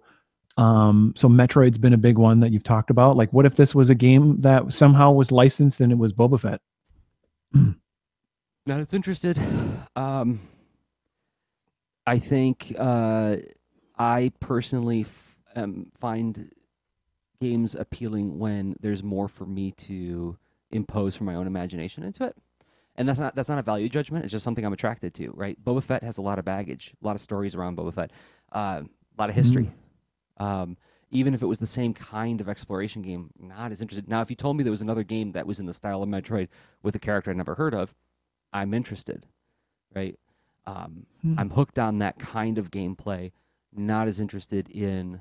Metroid's been a big one that you've talked about. Like, what if this was a game that somehow was licensed and it was Boba Fett? Not as interested. Um, I think I personally find games appealing when there's more for me to impose from my own imagination into it. And that's not a value judgment. It's just something I'm attracted to, right? Boba Fett has a lot of baggage, a lot of stories around Boba Fett, a lot of Mm. history. Um, Even if it was the same kind of exploration game, not as interested. Now, if you told me there was another game that was in the style of Metroid with a character I never heard of, I'm interested, right? Um, Mm. I'm hooked on that kind of gameplay. Not as interested in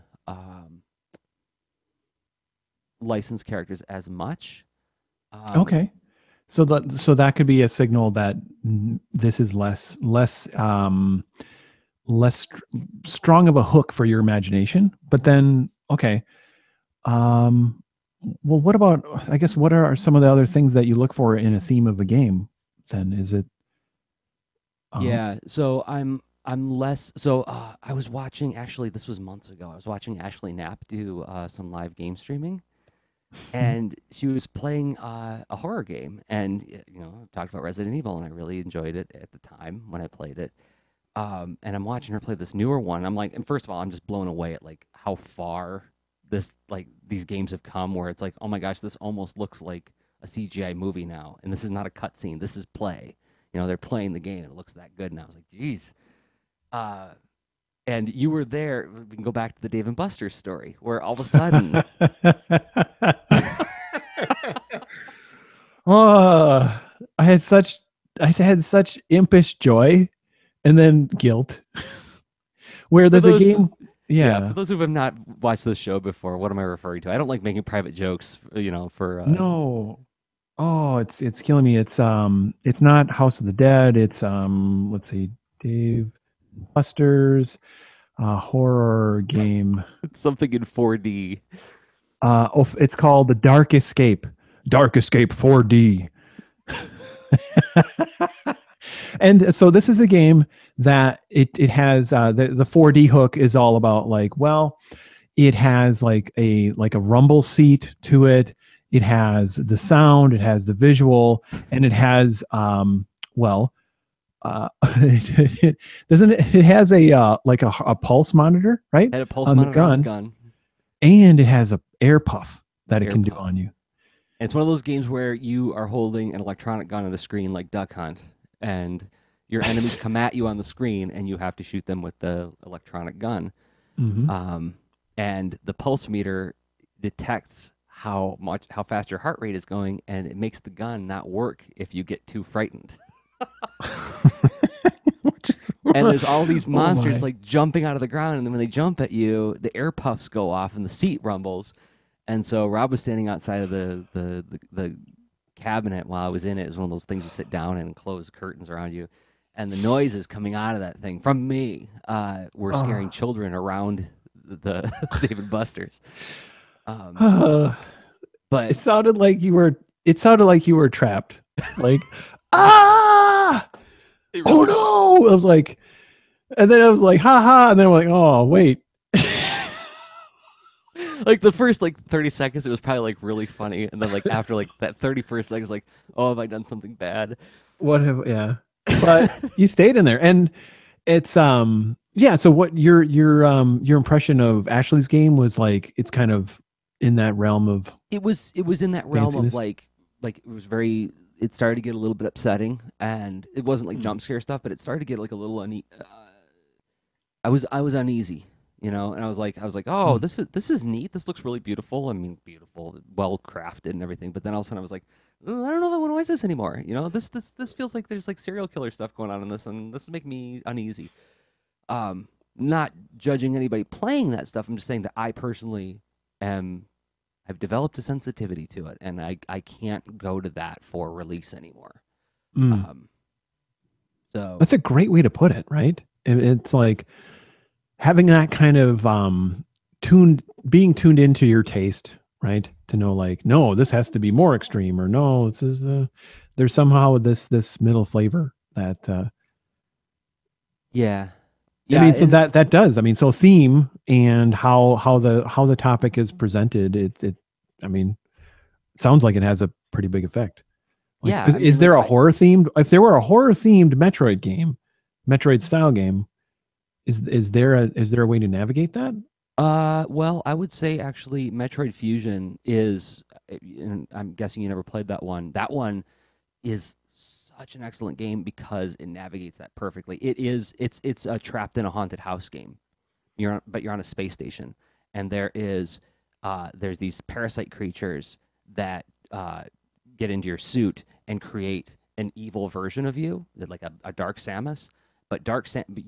licensed characters as much. Um, Okay. So that could be a signal that this is less strong of a hook for your imagination. But then, okay. Um, well, what about, I guess, what are some of the other things that you look for in a theme of a game? Then is it, um, Yeah, so I'm less so I was watching actually this was months ago. I was watching Ashley Knapp do some live game streaming and she was playing a horror game and talked about Resident Evil and I really enjoyed it at the time when I played it. And I'm watching her play this newer one. I'm like, and first of all, I'm just blown away at like how far these games have come where it's like, oh my gosh, this almost looks like a CGI movie now. And this is not a cutscene. This is play. They're playing the game and it looks that good. And I was like, geez. Uh, and you were there. We can go back to the Dave and Buster's story where all of a sudden, oh, I had such impish joy and then guilt where for there's a those, game. yeah, for Yeah. those who have not watched this show before, what am I referring to? I don't like making private jokes, for No. Oh, it's killing me. It's not House of the Dead. It's let's see, Dave Buster's horror game. something in 4D. It's called The Dark Escape. Dark Escape 4D. And so this is a game that it has the 4D hook is all about like, well, it has like a rumble seat to it. It has the sound, it has the visual, and it has well, it doesn't it has a like a pulse monitor, right? Had a pulse On the monitor on the gun, gun, and it has a air puff that it air can do puff. on you. And it's one of those games where you are holding an electronic gun on a screen like Duck Hunt, and your enemies come at you on the screen, and you have to shoot them with the electronic gun. Hmm. Um, and the pulse meter detects how fast your heart rate is going, and it makes the gun not work if you get too frightened. And there's all these Oh monsters my. like jumping out of the ground, and then when they jump at you, the air puffs go off and the seat rumbles. And so Rob was standing outside of the cabinet while I was in it. It was one of those things you sit down and close curtains around you, and the noises coming out of that thing from me were scaring Oh. children around the David Buster's. Um, Uh, but it sounded like you were. It sounded like you were trapped. Like, ah, it oh really was. no! I was like, and then I was like, ha ha, and then I'm like, oh wait. Like the first like 30 seconds, it was probably like really funny, and then like after like that 31st seconds, like, oh, have I done something bad? What have yeah? But you stayed in there, and it's yeah. So what your impression of Ashley's game was like? It's kind of in that realm of It was in that realm of fanciness. like it was very. It started to get a little bit upsetting, and it wasn't like Mm. jump scare stuff, but it started to get like a little I was uneasy, and I was like, oh, Mm. this is neat. This looks really beautiful. I mean, beautiful, well crafted and everything. But then all of a sudden, I was like, "Oh, I don't know if I want to watch this anymore. This feels like there's like serial killer stuff going on in this, and this is making me uneasy. Not judging anybody playing that stuff. I'm just saying that I personally am I've developed a sensitivity to it, and I can't go to that for release anymore. Mm. Um, so That's a great way to put it, right? It's like having that kind of being tuned into your taste, right? To know like, no, this has to be more extreme, or no, this is there's somehow this middle flavor that yeah, I yeah, mean, so and that does. I mean, so theme and how the topic is presented, it I mean, sounds like it has a pretty big effect. Like, yeah. I is mean, there like a I horror themed? If there were a horror themed Metroid game, Metroid style game, is there a way to navigate that? well, I would say actually Metroid Fusion is, and I'm guessing you never played that one. That one is such an excellent game because it navigates that perfectly. It's a trapped in a haunted house game. But you're on a space station, and there's these parasite creatures that get into your suit and create an evil version of you, like a Dark Samus. But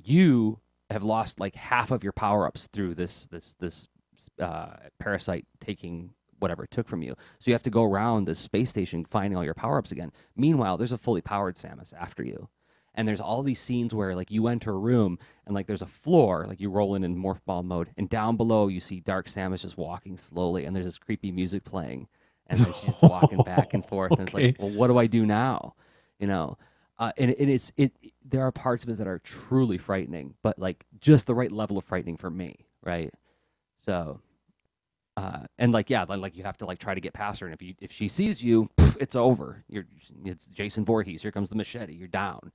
you have lost like half of your power ups through this parasite taking whatever it took from you. So you have to go around this space station finding all your power ups again. Meanwhile, there's a fully powered Samus after you. And there's all these scenes where like you enter a room and like there's a floor, like you roll in morph ball mode, and down below you see Dark Samus just walking slowly, and there's this creepy music playing, and then she's just walking back and forth, and it's like, Okay. well, what do I do now? You know, and there are parts of it that are truly frightening, but like just the right level of frightening for me, right? So, and like yeah, like you have to like try to get past her, and if she sees you, pff, it's over. It's Jason Voorhees. Here comes the machete. You're down.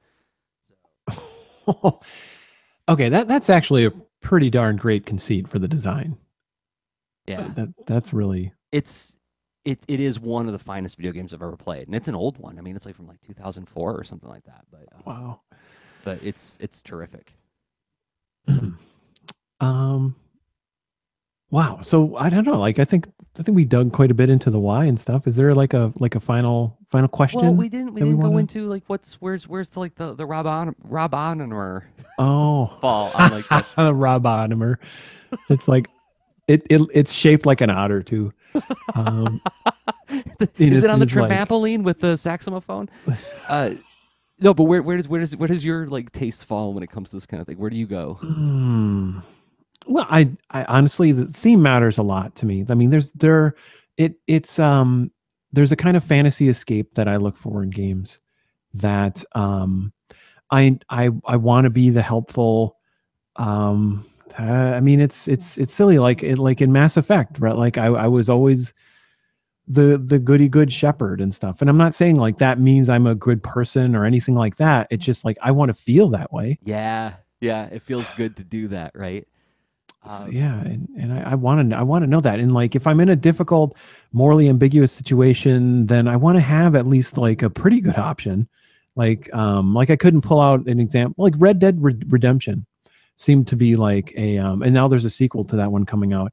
Okay, that's actually a pretty darn great conceit for the design. Yeah, That's really it is one of the finest video games I've ever played, and it's an old one. I mean, it's like from like 2004 or something like that. wow. But it's terrific. um wow. So I don't know. Like I think we dug quite a bit into the why and stuff. Is there like a final question Well, we that we didn't want go to? into like where's the Rob Onomer Oh, fall on like the the Rob Ottmer. It's like it's shaped like an otter too. Um, and is it it's on the just like trampoline with the saxophone? Uh, no, but where does your like taste fall when it comes to this kind of thing? Where do you go? hmm. Well, I honestly, the theme matters a lot to me. I mean, there's a kind of fantasy escape that I look for in games that I want to be the helpful. I mean, it's silly, like in Mass Effect, right? Like I was always the goody good shepherd and stuff. And I'm not saying like that means I'm a good person or anything like that. It's just like I want to feel that way. Yeah, yeah, it feels good to do that, right? Yeah, and I want to know that. And like if I'm in a difficult, morally ambiguous situation, then I want to have at least like a pretty good option. Like I couldn't pull out an example like Red Dead Redemption seemed to be like a and now there's a sequel to that one coming out.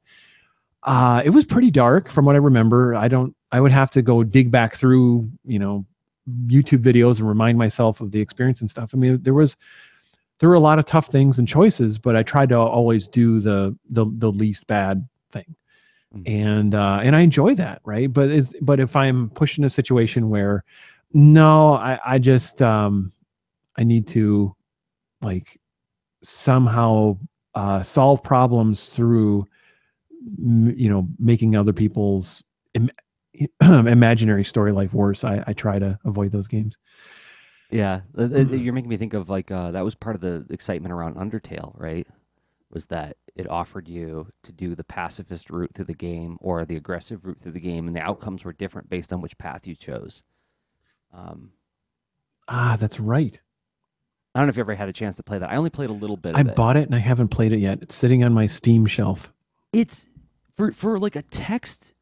It was pretty dark from what I remember. I would have to go dig back through, YouTube videos and remind myself of the experience and stuff. I mean, there were a lot of tough things and choices, but I tried to always do the least bad thing. Mhm. And I enjoy that, right? But if I'm pushed in a situation where no, I just I need to like somehow solve problems through making other people's Im- imaginary story life worse. I try to avoid those games. Yeah, you're making me think of like that was part of the excitement around Undertale, right? Was that it offered you to do the pacifist route through the game or the aggressive route through the game, and the outcomes were different based on which path you chose. Um, That's right. I don't know if you ever had a chance to play that. I only played a little bit I of it. bought it and I haven't played it yet. It's sitting on my Steam shelf. It's for like a text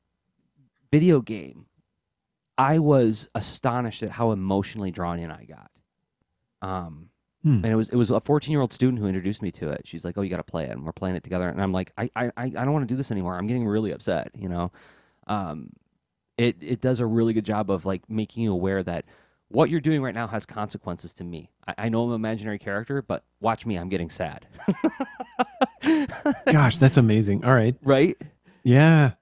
video game. I was astonished at how emotionally drawn in I got. Um, Hmm. and it was a 14-year-old student who introduced me to it. She's like, "Oh, you got to play it," and we're playing it together. And I'm like, I don't want to do this anymore. I'm getting really upset. Um, it does a really good job of like making you aware that what you're doing right now has consequences to me. I know I'm an imaginary character, but watch me. I'm getting sad. Gosh, that's amazing. All right. Right? Yeah.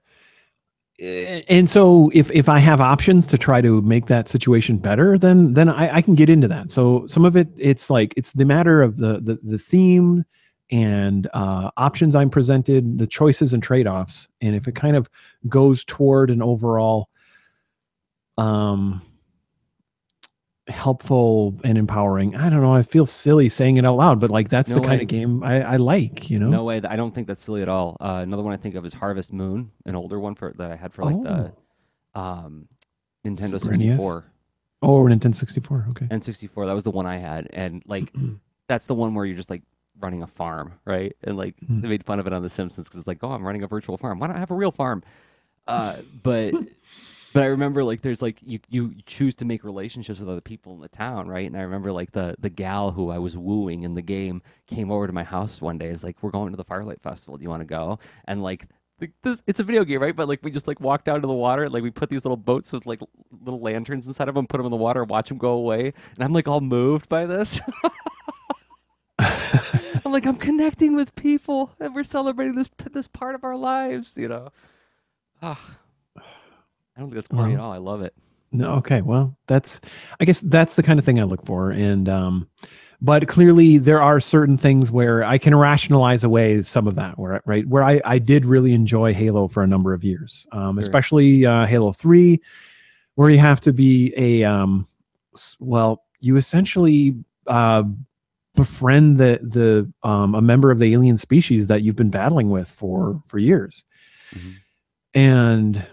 And so if I have options to try to make that situation better, then I can get into that. So some of it's like it's the matter of the theme and options I'm presented, the choices and trade-offs. And if it kind of goes toward an overall um helpful and empowering. I don't know. I feel silly saying it out loud, but like that's No the kind way. of game I like. No way. I don't think that's silly at all. Another one I think of is Harvest Moon, an older one that I had for like the Oh, um, Nintendo Super NES. 64. Oh, Nintendo 64. Okay. N64, that was the one I had. And like that's the one where you're just like running a farm, right? And like they made fun of it on The Simpsons because it's like, oh, I'm running a virtual farm. Why don't I have a real farm? But But I remember like there's like you choose to make relationships with other people in the town, right? And I remember like the gal who I was wooing in the game came over to my house one day. It's like, we're going to the Firelight Festival. Do you want to go? And like this, it's a video game, right? But like we just like walked down to the water. Like we put these little boats with like little lanterns inside of them, put them in the water, watch them go away. And I'm like all moved by this. I'm like, I'm connecting with people, and we're celebrating this part of our lives. Ah, I don't think that's corny at Well, all. I love it. no, okay. Well, I guess that's the kind of thing I look for. And, but clearly there are certain things where I can rationalize away some of that, where I did really enjoy Halo for a number of years, Sure. especially Halo 3, where you have to be well, you essentially befriend a member of the alien species that you've been battling with for years. Hmm. And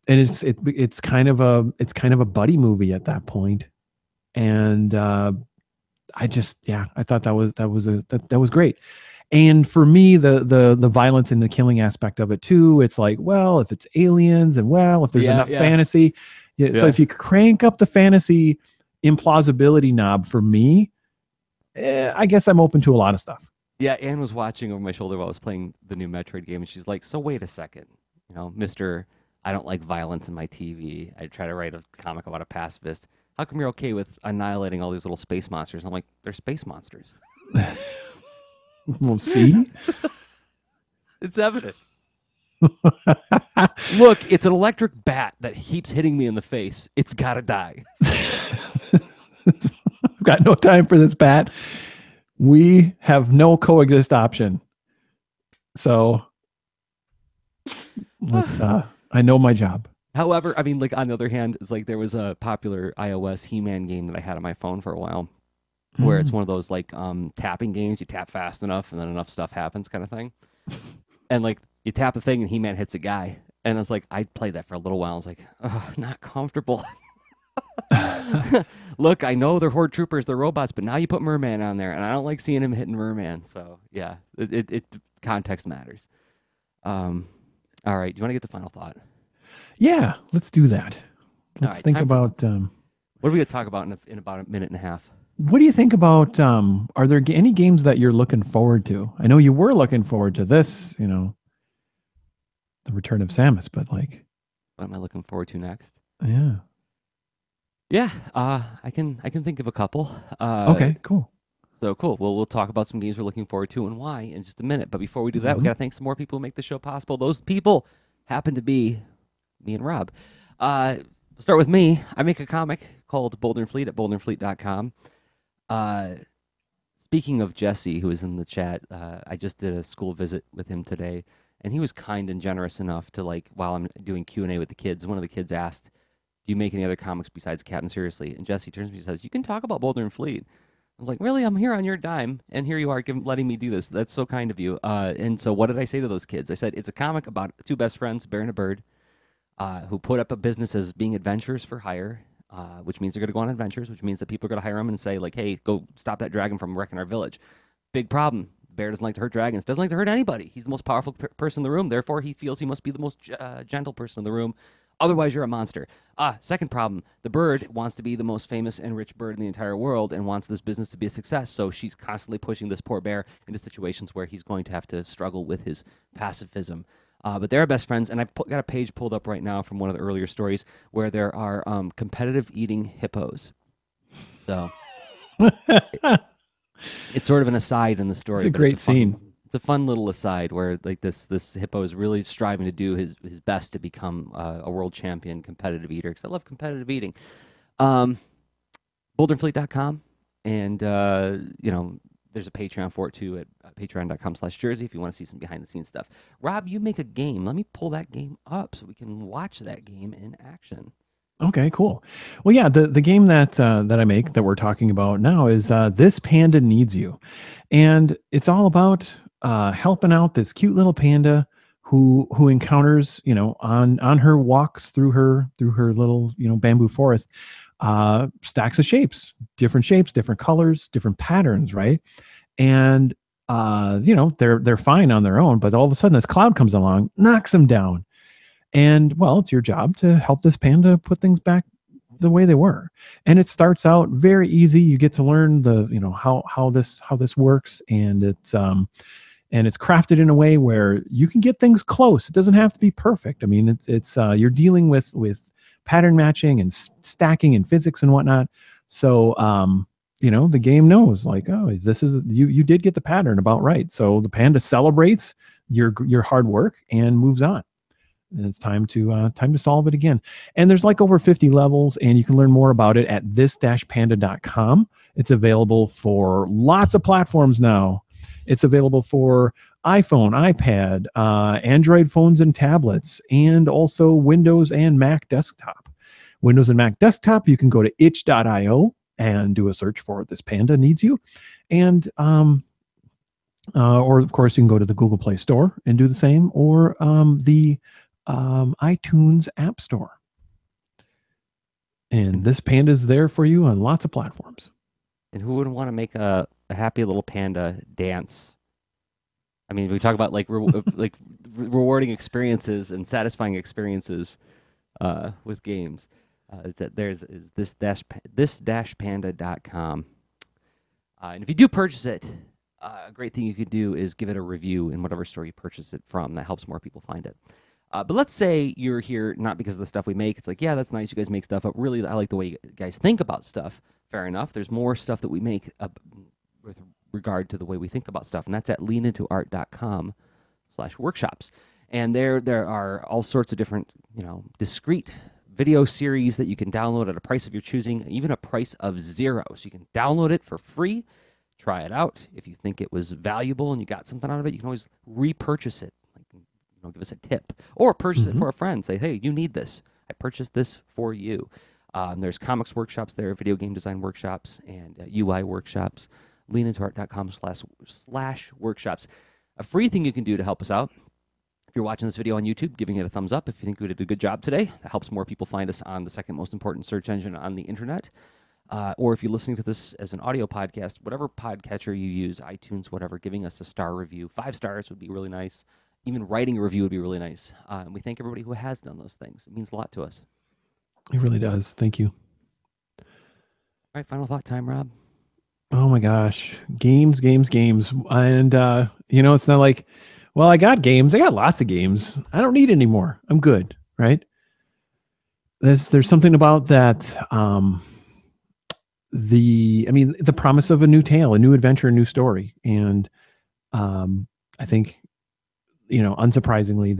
it's kind of a buddy movie at that point. And I thought that was great. And for me, the violence and the killing aspect of it too, it's like, well, if it's aliens, and well, if there's Yeah, enough yeah, fantasy. Yeah, so yeah. if you crank up the fantasy implausibility knob for me, I guess I'm open to a lot of stuff. Yeah, Anne was watching over my shoulder while I was playing the new Metroid game, and she's like, "So wait a second, Mister, I don't like violence in my TV. I try to write a comic about a pacifist. How come you're okay with annihilating all these little space monsters?" I'm like, "They're space monsters. We'll see. It's evident. Look, it's an electric bat that keeps hitting me in the face. It's gotta die." I've got no time for this, Pat. We have no coexist option. So let's I know my job. However, I mean, like on the other hand, it's like there was a popular iOS He-Man game that I had on my phone for a while, where it's Mm. one of those like tapping games. You tap fast enough, and then enough stuff happens, kind of thing. And like you tap a thing, and He-Man hits a guy. And it's like I played that for a little while. I was like, oh, not comfortable. Look, I know they're horde troopers, they're robots, but now you put Merman on there, and I don't like seeing him hitting Merman. So yeah, it context matters. Um, all right, do you want to get the final thought? Yeah, let's do that. All Let's right, think time for about what are we gonna talk about in about a minute and a half? what do you think about are there any games that you're looking forward to? I know you were looking forward to this, the return of Samus, but like, What am I looking forward to next? yeah. Yeah, I can think of a couple. Okay, cool. So cool. Well, we'll talk about some games we're looking forward to and why in just a minute. But before we do that, we Mhm. gotta thank some more people who make the show possible. Those people happen to be me and Rob. We'll start with me. I make a comic called Boulder and Fleet at boulderandfleet.com. Uh, Speaking of Jesse, who is in the chat, I just did a school visit with him today, and he was kind and generous enough to like while I'm doing Q&A with the kids, one of the kids asked, "Do you make any other comics besides Captain Seriously?" And Jesse turns to me and says, "You can talk about Boulder and Fleet." I was like, "Really? I'm here on your dime, and here you are letting me do this. That's so kind of you." And so, what did I say to those kids? I said, "It's a comic about two best friends, a bear and a bird, who put up a business as being adventurers for hire, which means they're going to go on adventures, which means that people are going to hire them and say, like, hey, go stop that dragon from wrecking our village. Big problem. Bear doesn't like to hurt dragons, doesn't like to hurt anybody. He's the most powerful person in the room. Therefore, he feels he must be the most gentle person in the room. Otherwise, you're a monster. Second problem. The bird wants to be the most famous and rich bird in the entire world and wants this business to be a success. So she's constantly pushing this poor bear into situations where he's going to have to struggle with his pacifism. But they're best friends, and I've got a page pulled up right now from one of the earlier stories where there are competitive eating hippos. So it's sort of an aside in the It's story, a but it's a great fun scene. it's a fun little aside where like this hippo is really striving to do his best to become a world champion competitive eater because I love competitive eating. Um, boulderfleet.com, and there's a Patreon for it too at patreon.com/Jersey if you want to see some behind the scenes stuff. Rob, you make a game. Let me pull that game up so we can watch that game in action. Okay, cool. Well, yeah, the game that I make that we're talking about now is This Panda Needs You. And it's all about helping out this cute little panda who encounters, on her walks through her little, bamboo forest, stacks of shapes, different colors, different patterns, right? And they're fine on their own, but all of a sudden this cloud comes along, knocks them down. And well, it's your job to help this panda put things back the way they were. And it starts out very easy. You get to learn the, how this works, and it's crafted in a way where you can get things close. It doesn't have to be perfect. I mean, it's you're dealing with pattern matching and stacking and physics and whatnot. So the game knows, like, oh, this is you did get the pattern about right. So the panda celebrates your hard work and moves on. And it's time to solve it again. And there's like over 50 levels, and you can learn more about it at this-panda.com. It's available for lots of platforms now. It's available for iPhone, iPad, Android phones and tablets, and also Windows and Mac desktop. Windows and Mac desktop, you can go to itch.io and do a search for This Panda Needs You. And or of course, you can go to the Google Play Store and do the same, or the iTunes App Store. And This Panda is there for you on lots of platforms. And who wouldn't want to make a happy little panda dance? I mean, we talk about like like rewarding experiences and satisfying experiences with games. There's this-panda.com. And if you do purchase it, a great thing you could do is give it a review in whatever store you purchase it from. That helps more people find it. But let's say you're here not because of the stuff we make. It's like, yeah, that's nice. You guys make stuff, but really, I like the way you guys think about stuff. Fair enough. There's more stuff that we make with regard to the way we think about stuff, and that's at leanintoart.com/workshops. And there are all sorts of different, discrete video series that you can download at a price of your choosing, even a price of $0. So you can download it for free, try it out. If you think it was valuable and you got something out of it, you can always repurchase it. Give us a tip, or purchase it for a friend. Say, hey, you need this. I purchased this for you. There's comics workshops there, video game design workshops, and UI workshops. leanintoart.com/workshops. A free thing you can do to help us out. If you're watching this video on YouTube, giving it a thumbs up. If you think we did a good job today, that helps more people find us on the second most important search engine on the internet. Or if you're listening to this as an audio podcast, whatever podcatcher you use, iTunes, whatever, giving us a star review. 5 stars would be really nice. Even writing a review would be really nice. And we thank everybody who has done those things. It means a lot to us. It really does. Thank you. All right, final thought time, Rob. Oh my gosh. Games. And, it's not like, well, I got games. I got lots of games. I don't need any more. I'm good. Right. There's something about that. The promise of a new tale, a new adventure, a new story. And I think, unsurprisingly,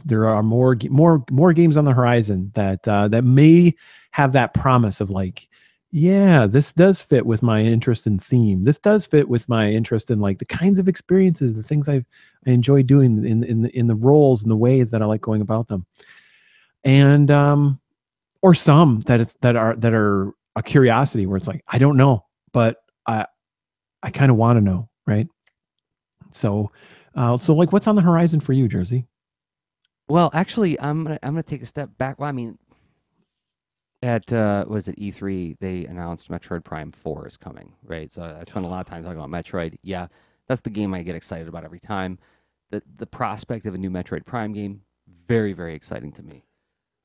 there are more games on the horizon that may have that promise of like, yeah, this does fit with my interest in theme. This does fit with my interest in like the kinds of experiences, the things I enjoy doing in the roles and the ways that I like going about them. And or some that are a curiosity where it's like, I don't know, but I kind of want to know, right? So like, what's on the horizon for you, Jerzy? Well, actually, I'm gonna take a step back. Well, I mean, at was it E3? They announced Metroid Prime 4 is coming, right? So I spent a lot of time talking about Metroid. Yeah, that's the game I get excited about every time. The prospect of a new Metroid Prime game, very, very exciting to me.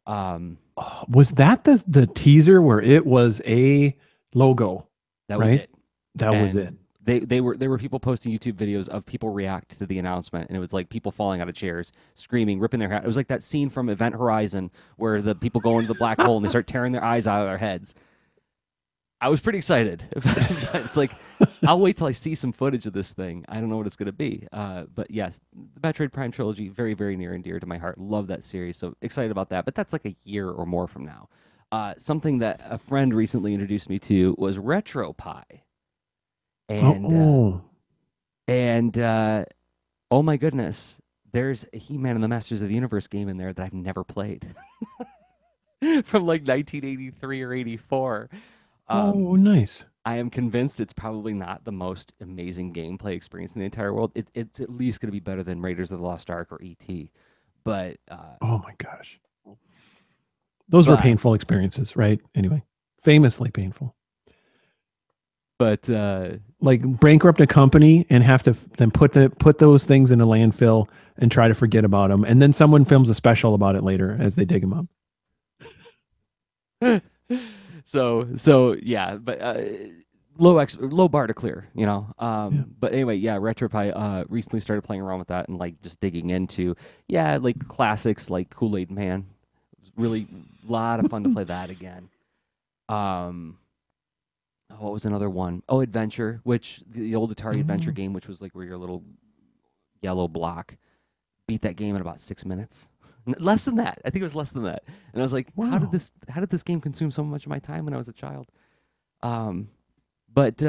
Was that the teaser where it was a logo? That was it. That was it. There were people posting YouTube videos of people react to the announcement, and it was like people falling out of chairs, screaming, ripping their hair. It was like that scene from Event Horizon where the people go into the black hole and they start tearing their eyes out of their heads. I was pretty excited. It's like, I'll wait till I see some footage of this thing. I don't know what it's going to be. But yes, the Metroid Prime trilogy, very, very near and dear to my heart. Love that series, so excited about that. But that's like a year or more from now. Something that a friend recently introduced me to was RetroPie. And oh my goodness, there's a He-Man and the Masters of the Universe game in there that I've never played from like 1983 or 84. Oh, nice. I am convinced it's probably not the most amazing gameplay experience in the entire world. It's at least going to be better than Raiders of the Lost Ark or E.T. But oh my gosh, those were painful experiences, right? Anyway, famously painful. But Like bankrupt a company and have to then put those things in a landfill and try to forget about them, and then someone films a special about it later as they dig them up. so yeah, but low bar to clear, you know. Yeah. But anyway, yeah, RetroPie recently started playing around with that and like just digging into yeah, like classics like Kool-Aid Man. It was really a lot of fun to play that again. Um, what was another one? Oh, Adventure, which the old Atari Adventure Oh, game, which was like where your little yellow block beat that game in about 6 minutes. Less than that. I think it was less than that. And I was like, wow. how did this game consume so much of my time when I was a child? Um, but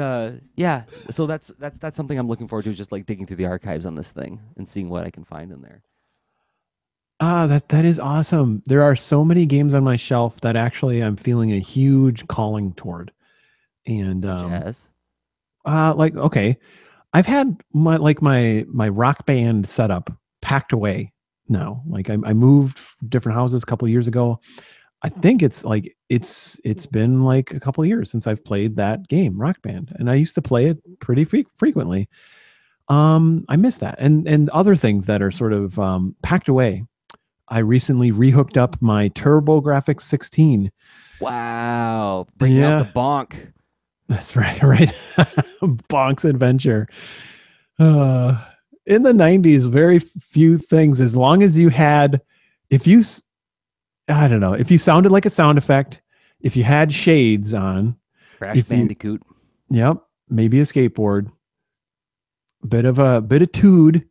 yeah, so that's something I'm looking forward to, just like digging through the archives on this thing and seeing what I can find in there. That is awesome. There are so many games on my shelf that actually I'm feeling a huge calling toward. And Such as like okay, I've had my rock band setup packed away now. Like I moved different houses a couple of years ago. I think it's been like a couple of years since I've played that game, Rock Band, and I used to play it pretty frequently. I miss that, and other things that are sort of packed away. I recently rehooked up my TurboGrafx 16. wow, bringing out the Yeah, bonk. that's right, right. Bonk's Adventure. Uh, in the 90s, very few things, as long as you had, if you, I don't know, if you sounded like a sound effect, if you had shades on, Crash if you, Bandicoot. yep, maybe a skateboard, bit of tood,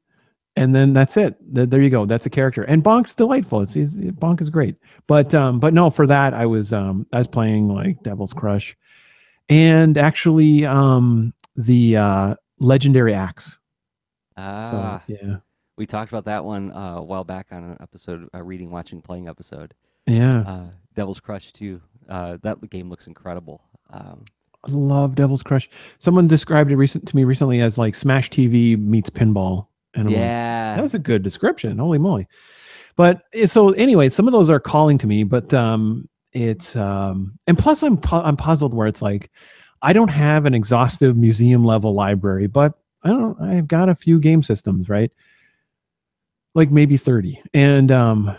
and then that's it. There you go. That's a character. And Bonk's delightful. Bonk is great. But no, for that I was playing like Devil's Crush and actually the Legendary Axe. So Ah, yeah, we talked about that one a while back on an episode, a reading, watching, playing episode. yeah. Devil's Crush too. That game looks incredible. I love Devil's Crush. Someone described it to me recently as like Smash TV meets pinball, and I'm like, Yeah, that's a good description. Holy moly! But so anyway, some of those are calling to me, but it's and plus I'm puzzled where it's like I don't have an exhaustive museum level library, but I've got a few game systems, right? Like maybe 30. And not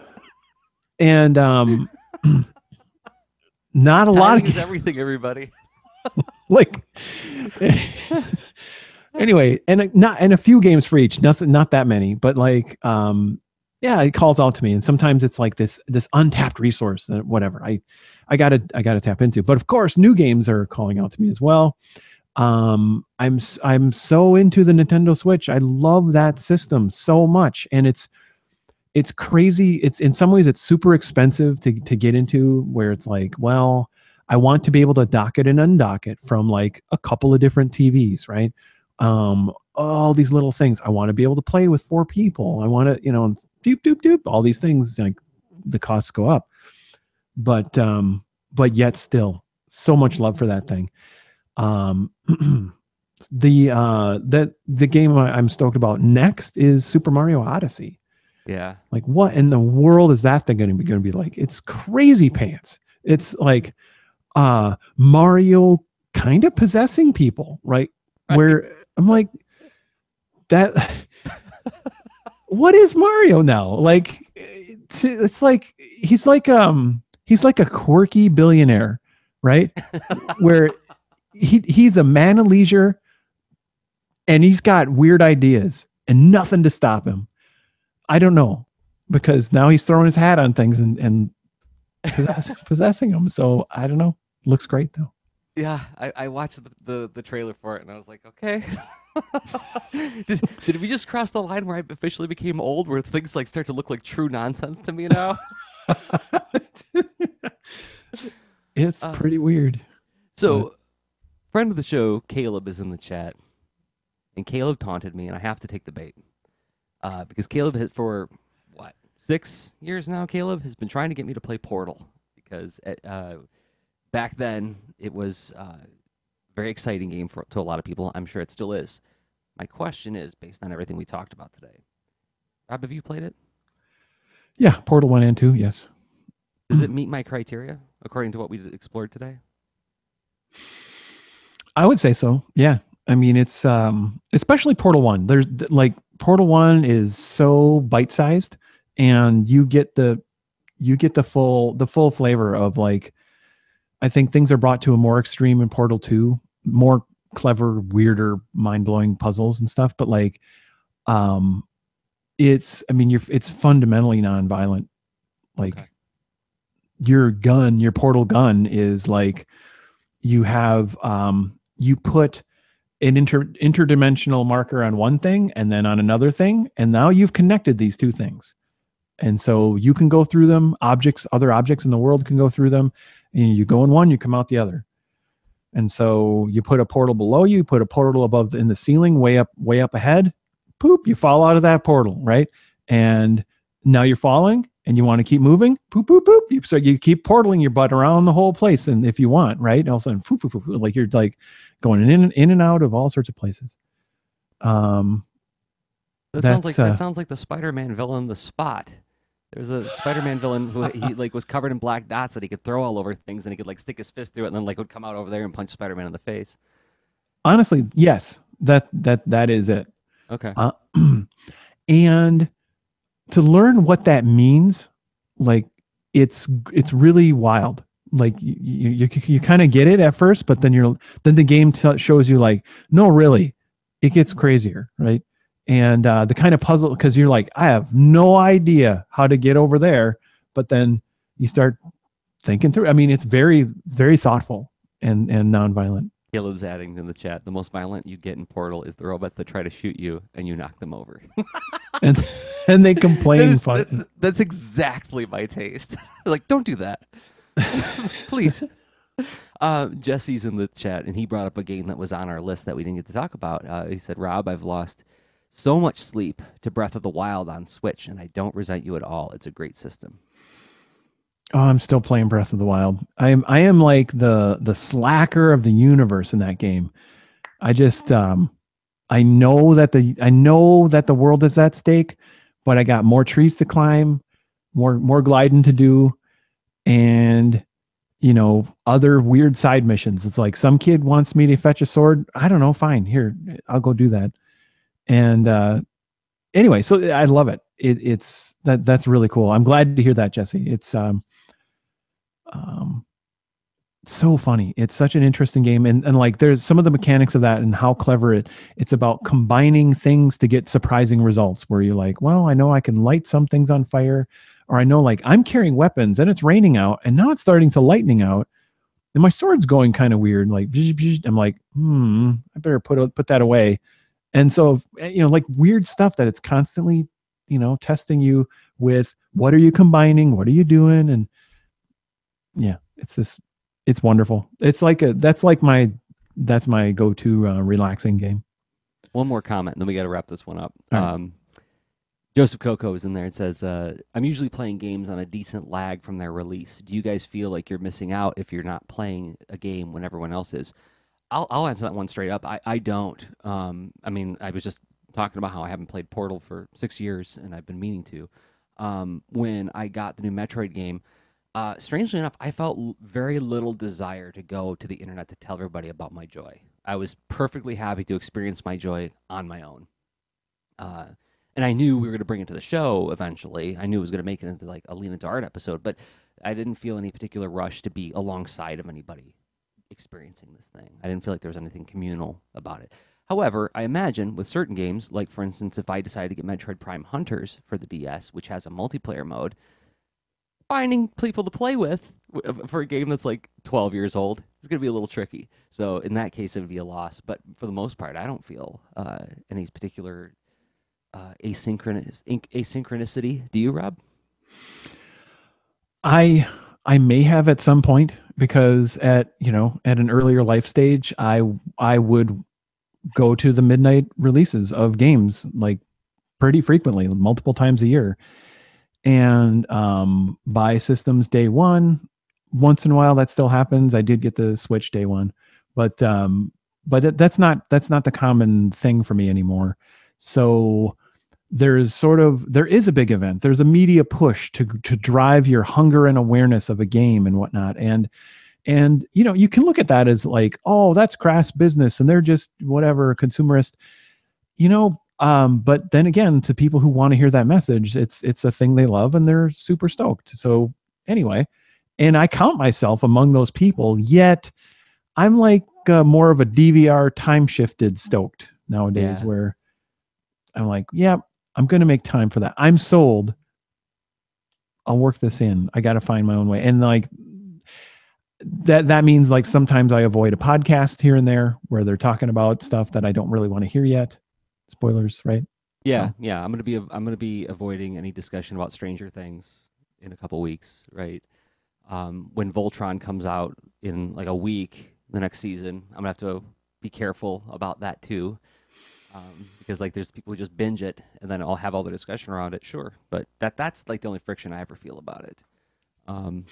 a lot timing of is everything, everybody. like anyway, and a few games for each, nothing, not that many, but like yeah, it calls out to me, and sometimes it's like this untapped resource that whatever I gotta tap into. But of course new games are calling out to me as well. I'm so into the Nintendo Switch. I love that system so much, and it's crazy. It's in some ways it's super expensive to get into, where it's like, well, I want to be able to dock it and undock it from like a couple of different TVs, right? All these little things. I want to be able to play with four people. I want to, doop doop doop. All these things, like the costs go up, but yet still so much love for that thing. Um, the game I'm stoked about next is Super Mario Odyssey. Yeah. Like, what in the world is that thing going to be like? It's crazy pants. It's like Mario kind of possessing people, right? Right. Where I'm like, that what is Mario now? Like it's like he's like a quirky billionaire, right? Where he's a man of leisure and he's got weird ideas and nothing to stop him. I don't know, because now he's throwing his hat on things and possessing them. So I don't know. Looks great though. Yeah, I watched the trailer for it and I was like, okay. Did we just cross the line where I officially became old, where things like start to look like true nonsense to me now? It's Uh, pretty weird, but so, friend of the show, Caleb, is in the chat, and Caleb taunted me, and I have to take the bait. Because Caleb has, for what, 6 years now, Caleb has been trying to get me to play Portal. Because back then, it was a very exciting game to a lot of people. I'm sure it still is. My question is, based on everything we talked about today, Rob, have you played it? yeah, Portal 1 and 2, yes. Does it meet my criteria according to what we explored today? I would say so. Yeah. I mean, it's especially Portal 1. There's like Portal 1 is so bite-sized, and you get the full flavor of, like, I think things are brought to a more extreme in Portal 2, more clever, weirder, mind-blowing puzzles and stuff, but like um it's fundamentally non-violent. Like, Okay. your portal gun is like, you put an interdimensional marker on one thing and then on another thing, and now you've connected these two things, and so you can go through them. Other objects in the world can go through them, and you go in one, you come out the other. And so you put a portal below you, put a portal above in the ceiling, way up ahead. Poop, you fall out of that portal, right? And now you're falling, and you want to keep moving. Poop, poop, poop. So you keep portaling your butt around the whole place, and if you want, right? And all of a sudden, poop, poop, poop, like you're like going in and out of all sorts of places. Um, that's That sounds like the Spider-Man villain, the Spot. There's a Spider-Man villain who he like was covered in black dots that he could throw all over things, and he could like stick his fist through it, and then like would come out over there and punch Spider-Man in the face. Honestly, yes, that is it. Okay. Uh, and to learn what that means, like, it's really wild. Like, you kind of get it at first, but then the game shows you, like, no, really, it gets crazier, right? And the kind of puzzle, because you're like, I have no idea how to get over there, but then you start thinking through. I mean, it's very, very thoughtful and nonviolent. Caleb's adding in the chat, the most violent you get in Portal is the robots that try to shoot you and you knock them over. And and they complain. That's exactly my taste. Like, don't do that. Please. Jesse's in the chat, and he brought up a game that was on our list that we didn't get to talk about. He said, Rob, I've lost so much sleep to Breath of the Wild on Switch, and I don't resent you at all. It's a great system. Oh, I'm still playing Breath of the Wild. I am like the slacker of the universe in that game. I just I know that the world is at stake, but I got more trees to climb, more gliding to do, and other weird side missions. It's like some kid wants me to fetch a sword. I don't know. Fine, here, I'll go do that. And anyway, so I love it. That's really cool. I'm glad to hear that, Jesse. It's so funny. It's such an interesting game, and like, there's some of the mechanics of that and how clever it's about combining things to get surprising results, where you're like, well, I know I can light some things on fire, or I know, like, I'm carrying weapons and it's raining out, and now it's starting to lightning out, and my sword's going kind of weird, like, I'm like, I better put that away. And so, like, weird stuff that it's constantly, testing you with, what are you combining, what are you doing? And yeah, it's wonderful. That's my go-to relaxing game. One more comment, and then we got to wrap this one up. Right. Joseph Coco is in there. It says, I'm usually playing games on a decent lag from their release. Do you guys feel like you're missing out if you're not playing a game when everyone else is? I'll answer that one straight up. I don't. I mean, I was just talking about how I haven't played Portal for 6 years, and I've been meaning to. When I got the new Metroid game, strangely enough, I felt very little desire to go to the internet to tell everybody about my joy. I was perfectly happy to experience my joy on my own. And I knew we were going to bring it to the show eventually. I knew it was going to make it into like a Lean Into Art episode, but I didn't feel any particular rush to be alongside of anybody experiencing this thing. I didn't feel like there was anything communal about it. However, I imagine with certain games, like for instance, if I decided to get Metroid Prime Hunters for the DS, which has a multiplayer mode, finding people to play with for a game that's like 12 years old is going to be a little tricky. So in that case, it would be a loss. But for the most part, I don't feel any particular asynchronicity. Do you, Rob? I may have at some point, because at an earlier life stage, I would go to the midnight releases of games, like, pretty frequently, multiple times a year, and buy systems day one. Once in a while that still happens. I did get the Switch day one, but that's not the common thing for me anymore. So there is a big event. There's a media push to drive your hunger and awareness of a game and whatnot. And And, you can look at that as like, oh, that's crass business and they're just whatever, consumerist, but then again, to people who want to hear that message, it's a thing they love and they're super stoked. So anyway, and I count myself among those people, yet I'm like more of a DVR time shifted stoked nowadays, Yeah. where I'm like, yeah, I'm going to make time for that. I'm sold. I'll work this in. I got to find my own way. And like that means like sometimes I avoid a podcast here and there where they're talking about stuff that I don't really want to hear yet. Spoilers, right? Yeah, So. yeah. I'm gonna be avoiding any discussion about Stranger Things in a couple weeks, right? When Voltron comes out in like a week, the next season, I'm gonna have to be careful about that too, because like there's people who just binge it and then I'll have all the discussion around it, sure, but that's like the only friction I ever feel about it, um,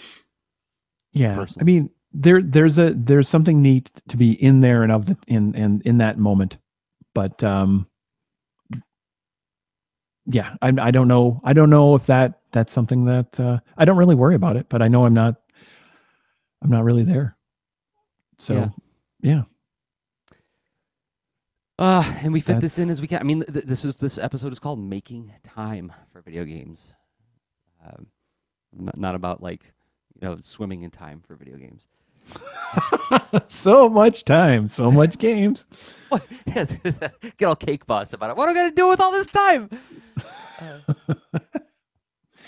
Yeah, I personally. mean, there's something neat to be in there and of the in that moment, but yeah, I don't know if that's something that I don't really worry about it, but I know I'm not really there. Yeah. So yeah, And we fit this that's in as we can. I mean, this episode is called "Making Time for Video Games." Um, not about like swimming in time for video games. so much time, so much games. What? Get all cake boss about it. What am I gonna do with all this time? Uh,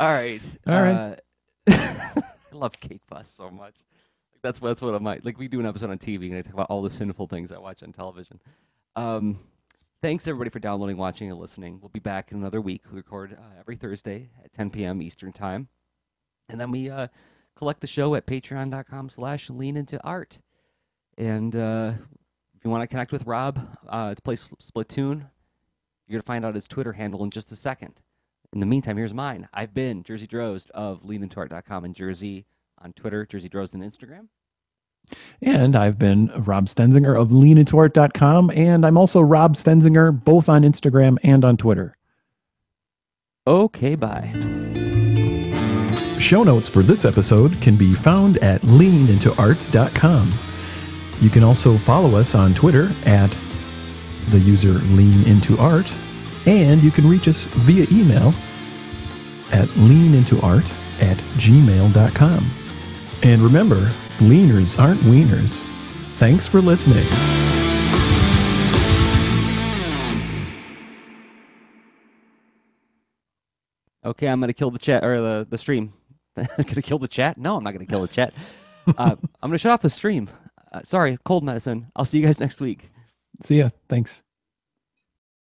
all right. All right. I love cake boss so much. Like, that's what I might like. We do an episode on TV and I talk about all the sinful things I watch on television. Um, Thanks everybody for downloading, watching, and listening. We'll be back in another week. We record every Thursday at 10 p.m. Eastern time, and then we collect the show at patreon.com/lean into art. And if you want to connect with Rob to play Splatoon, you're going to find out his Twitter handle in just a second. In the meantime, here's mine. I've been Jerzy Drozd of leanintoart.com and Jerzy on Twitter, Jerzy Drozd on Instagram. And I've been Rob Stenzinger of leanintoart.com, and I'm also Rob Stenzinger both on Instagram and on Twitter. Okay, bye. Show notes for this episode can be found at leanintoart.com. You can also follow us on Twitter at the user leanintoart, and you can reach us via email at leanintoart@gmail.com. And remember, leaners aren't wieners. Thanks for listening. Okay, I'm going to kill the chat or the stream. I'm going to kill the chat? No, I'm not going to kill the chat. I'm going to shut off the stream. Sorry, cold medicine. I'll see you guys next week. See ya. Thanks.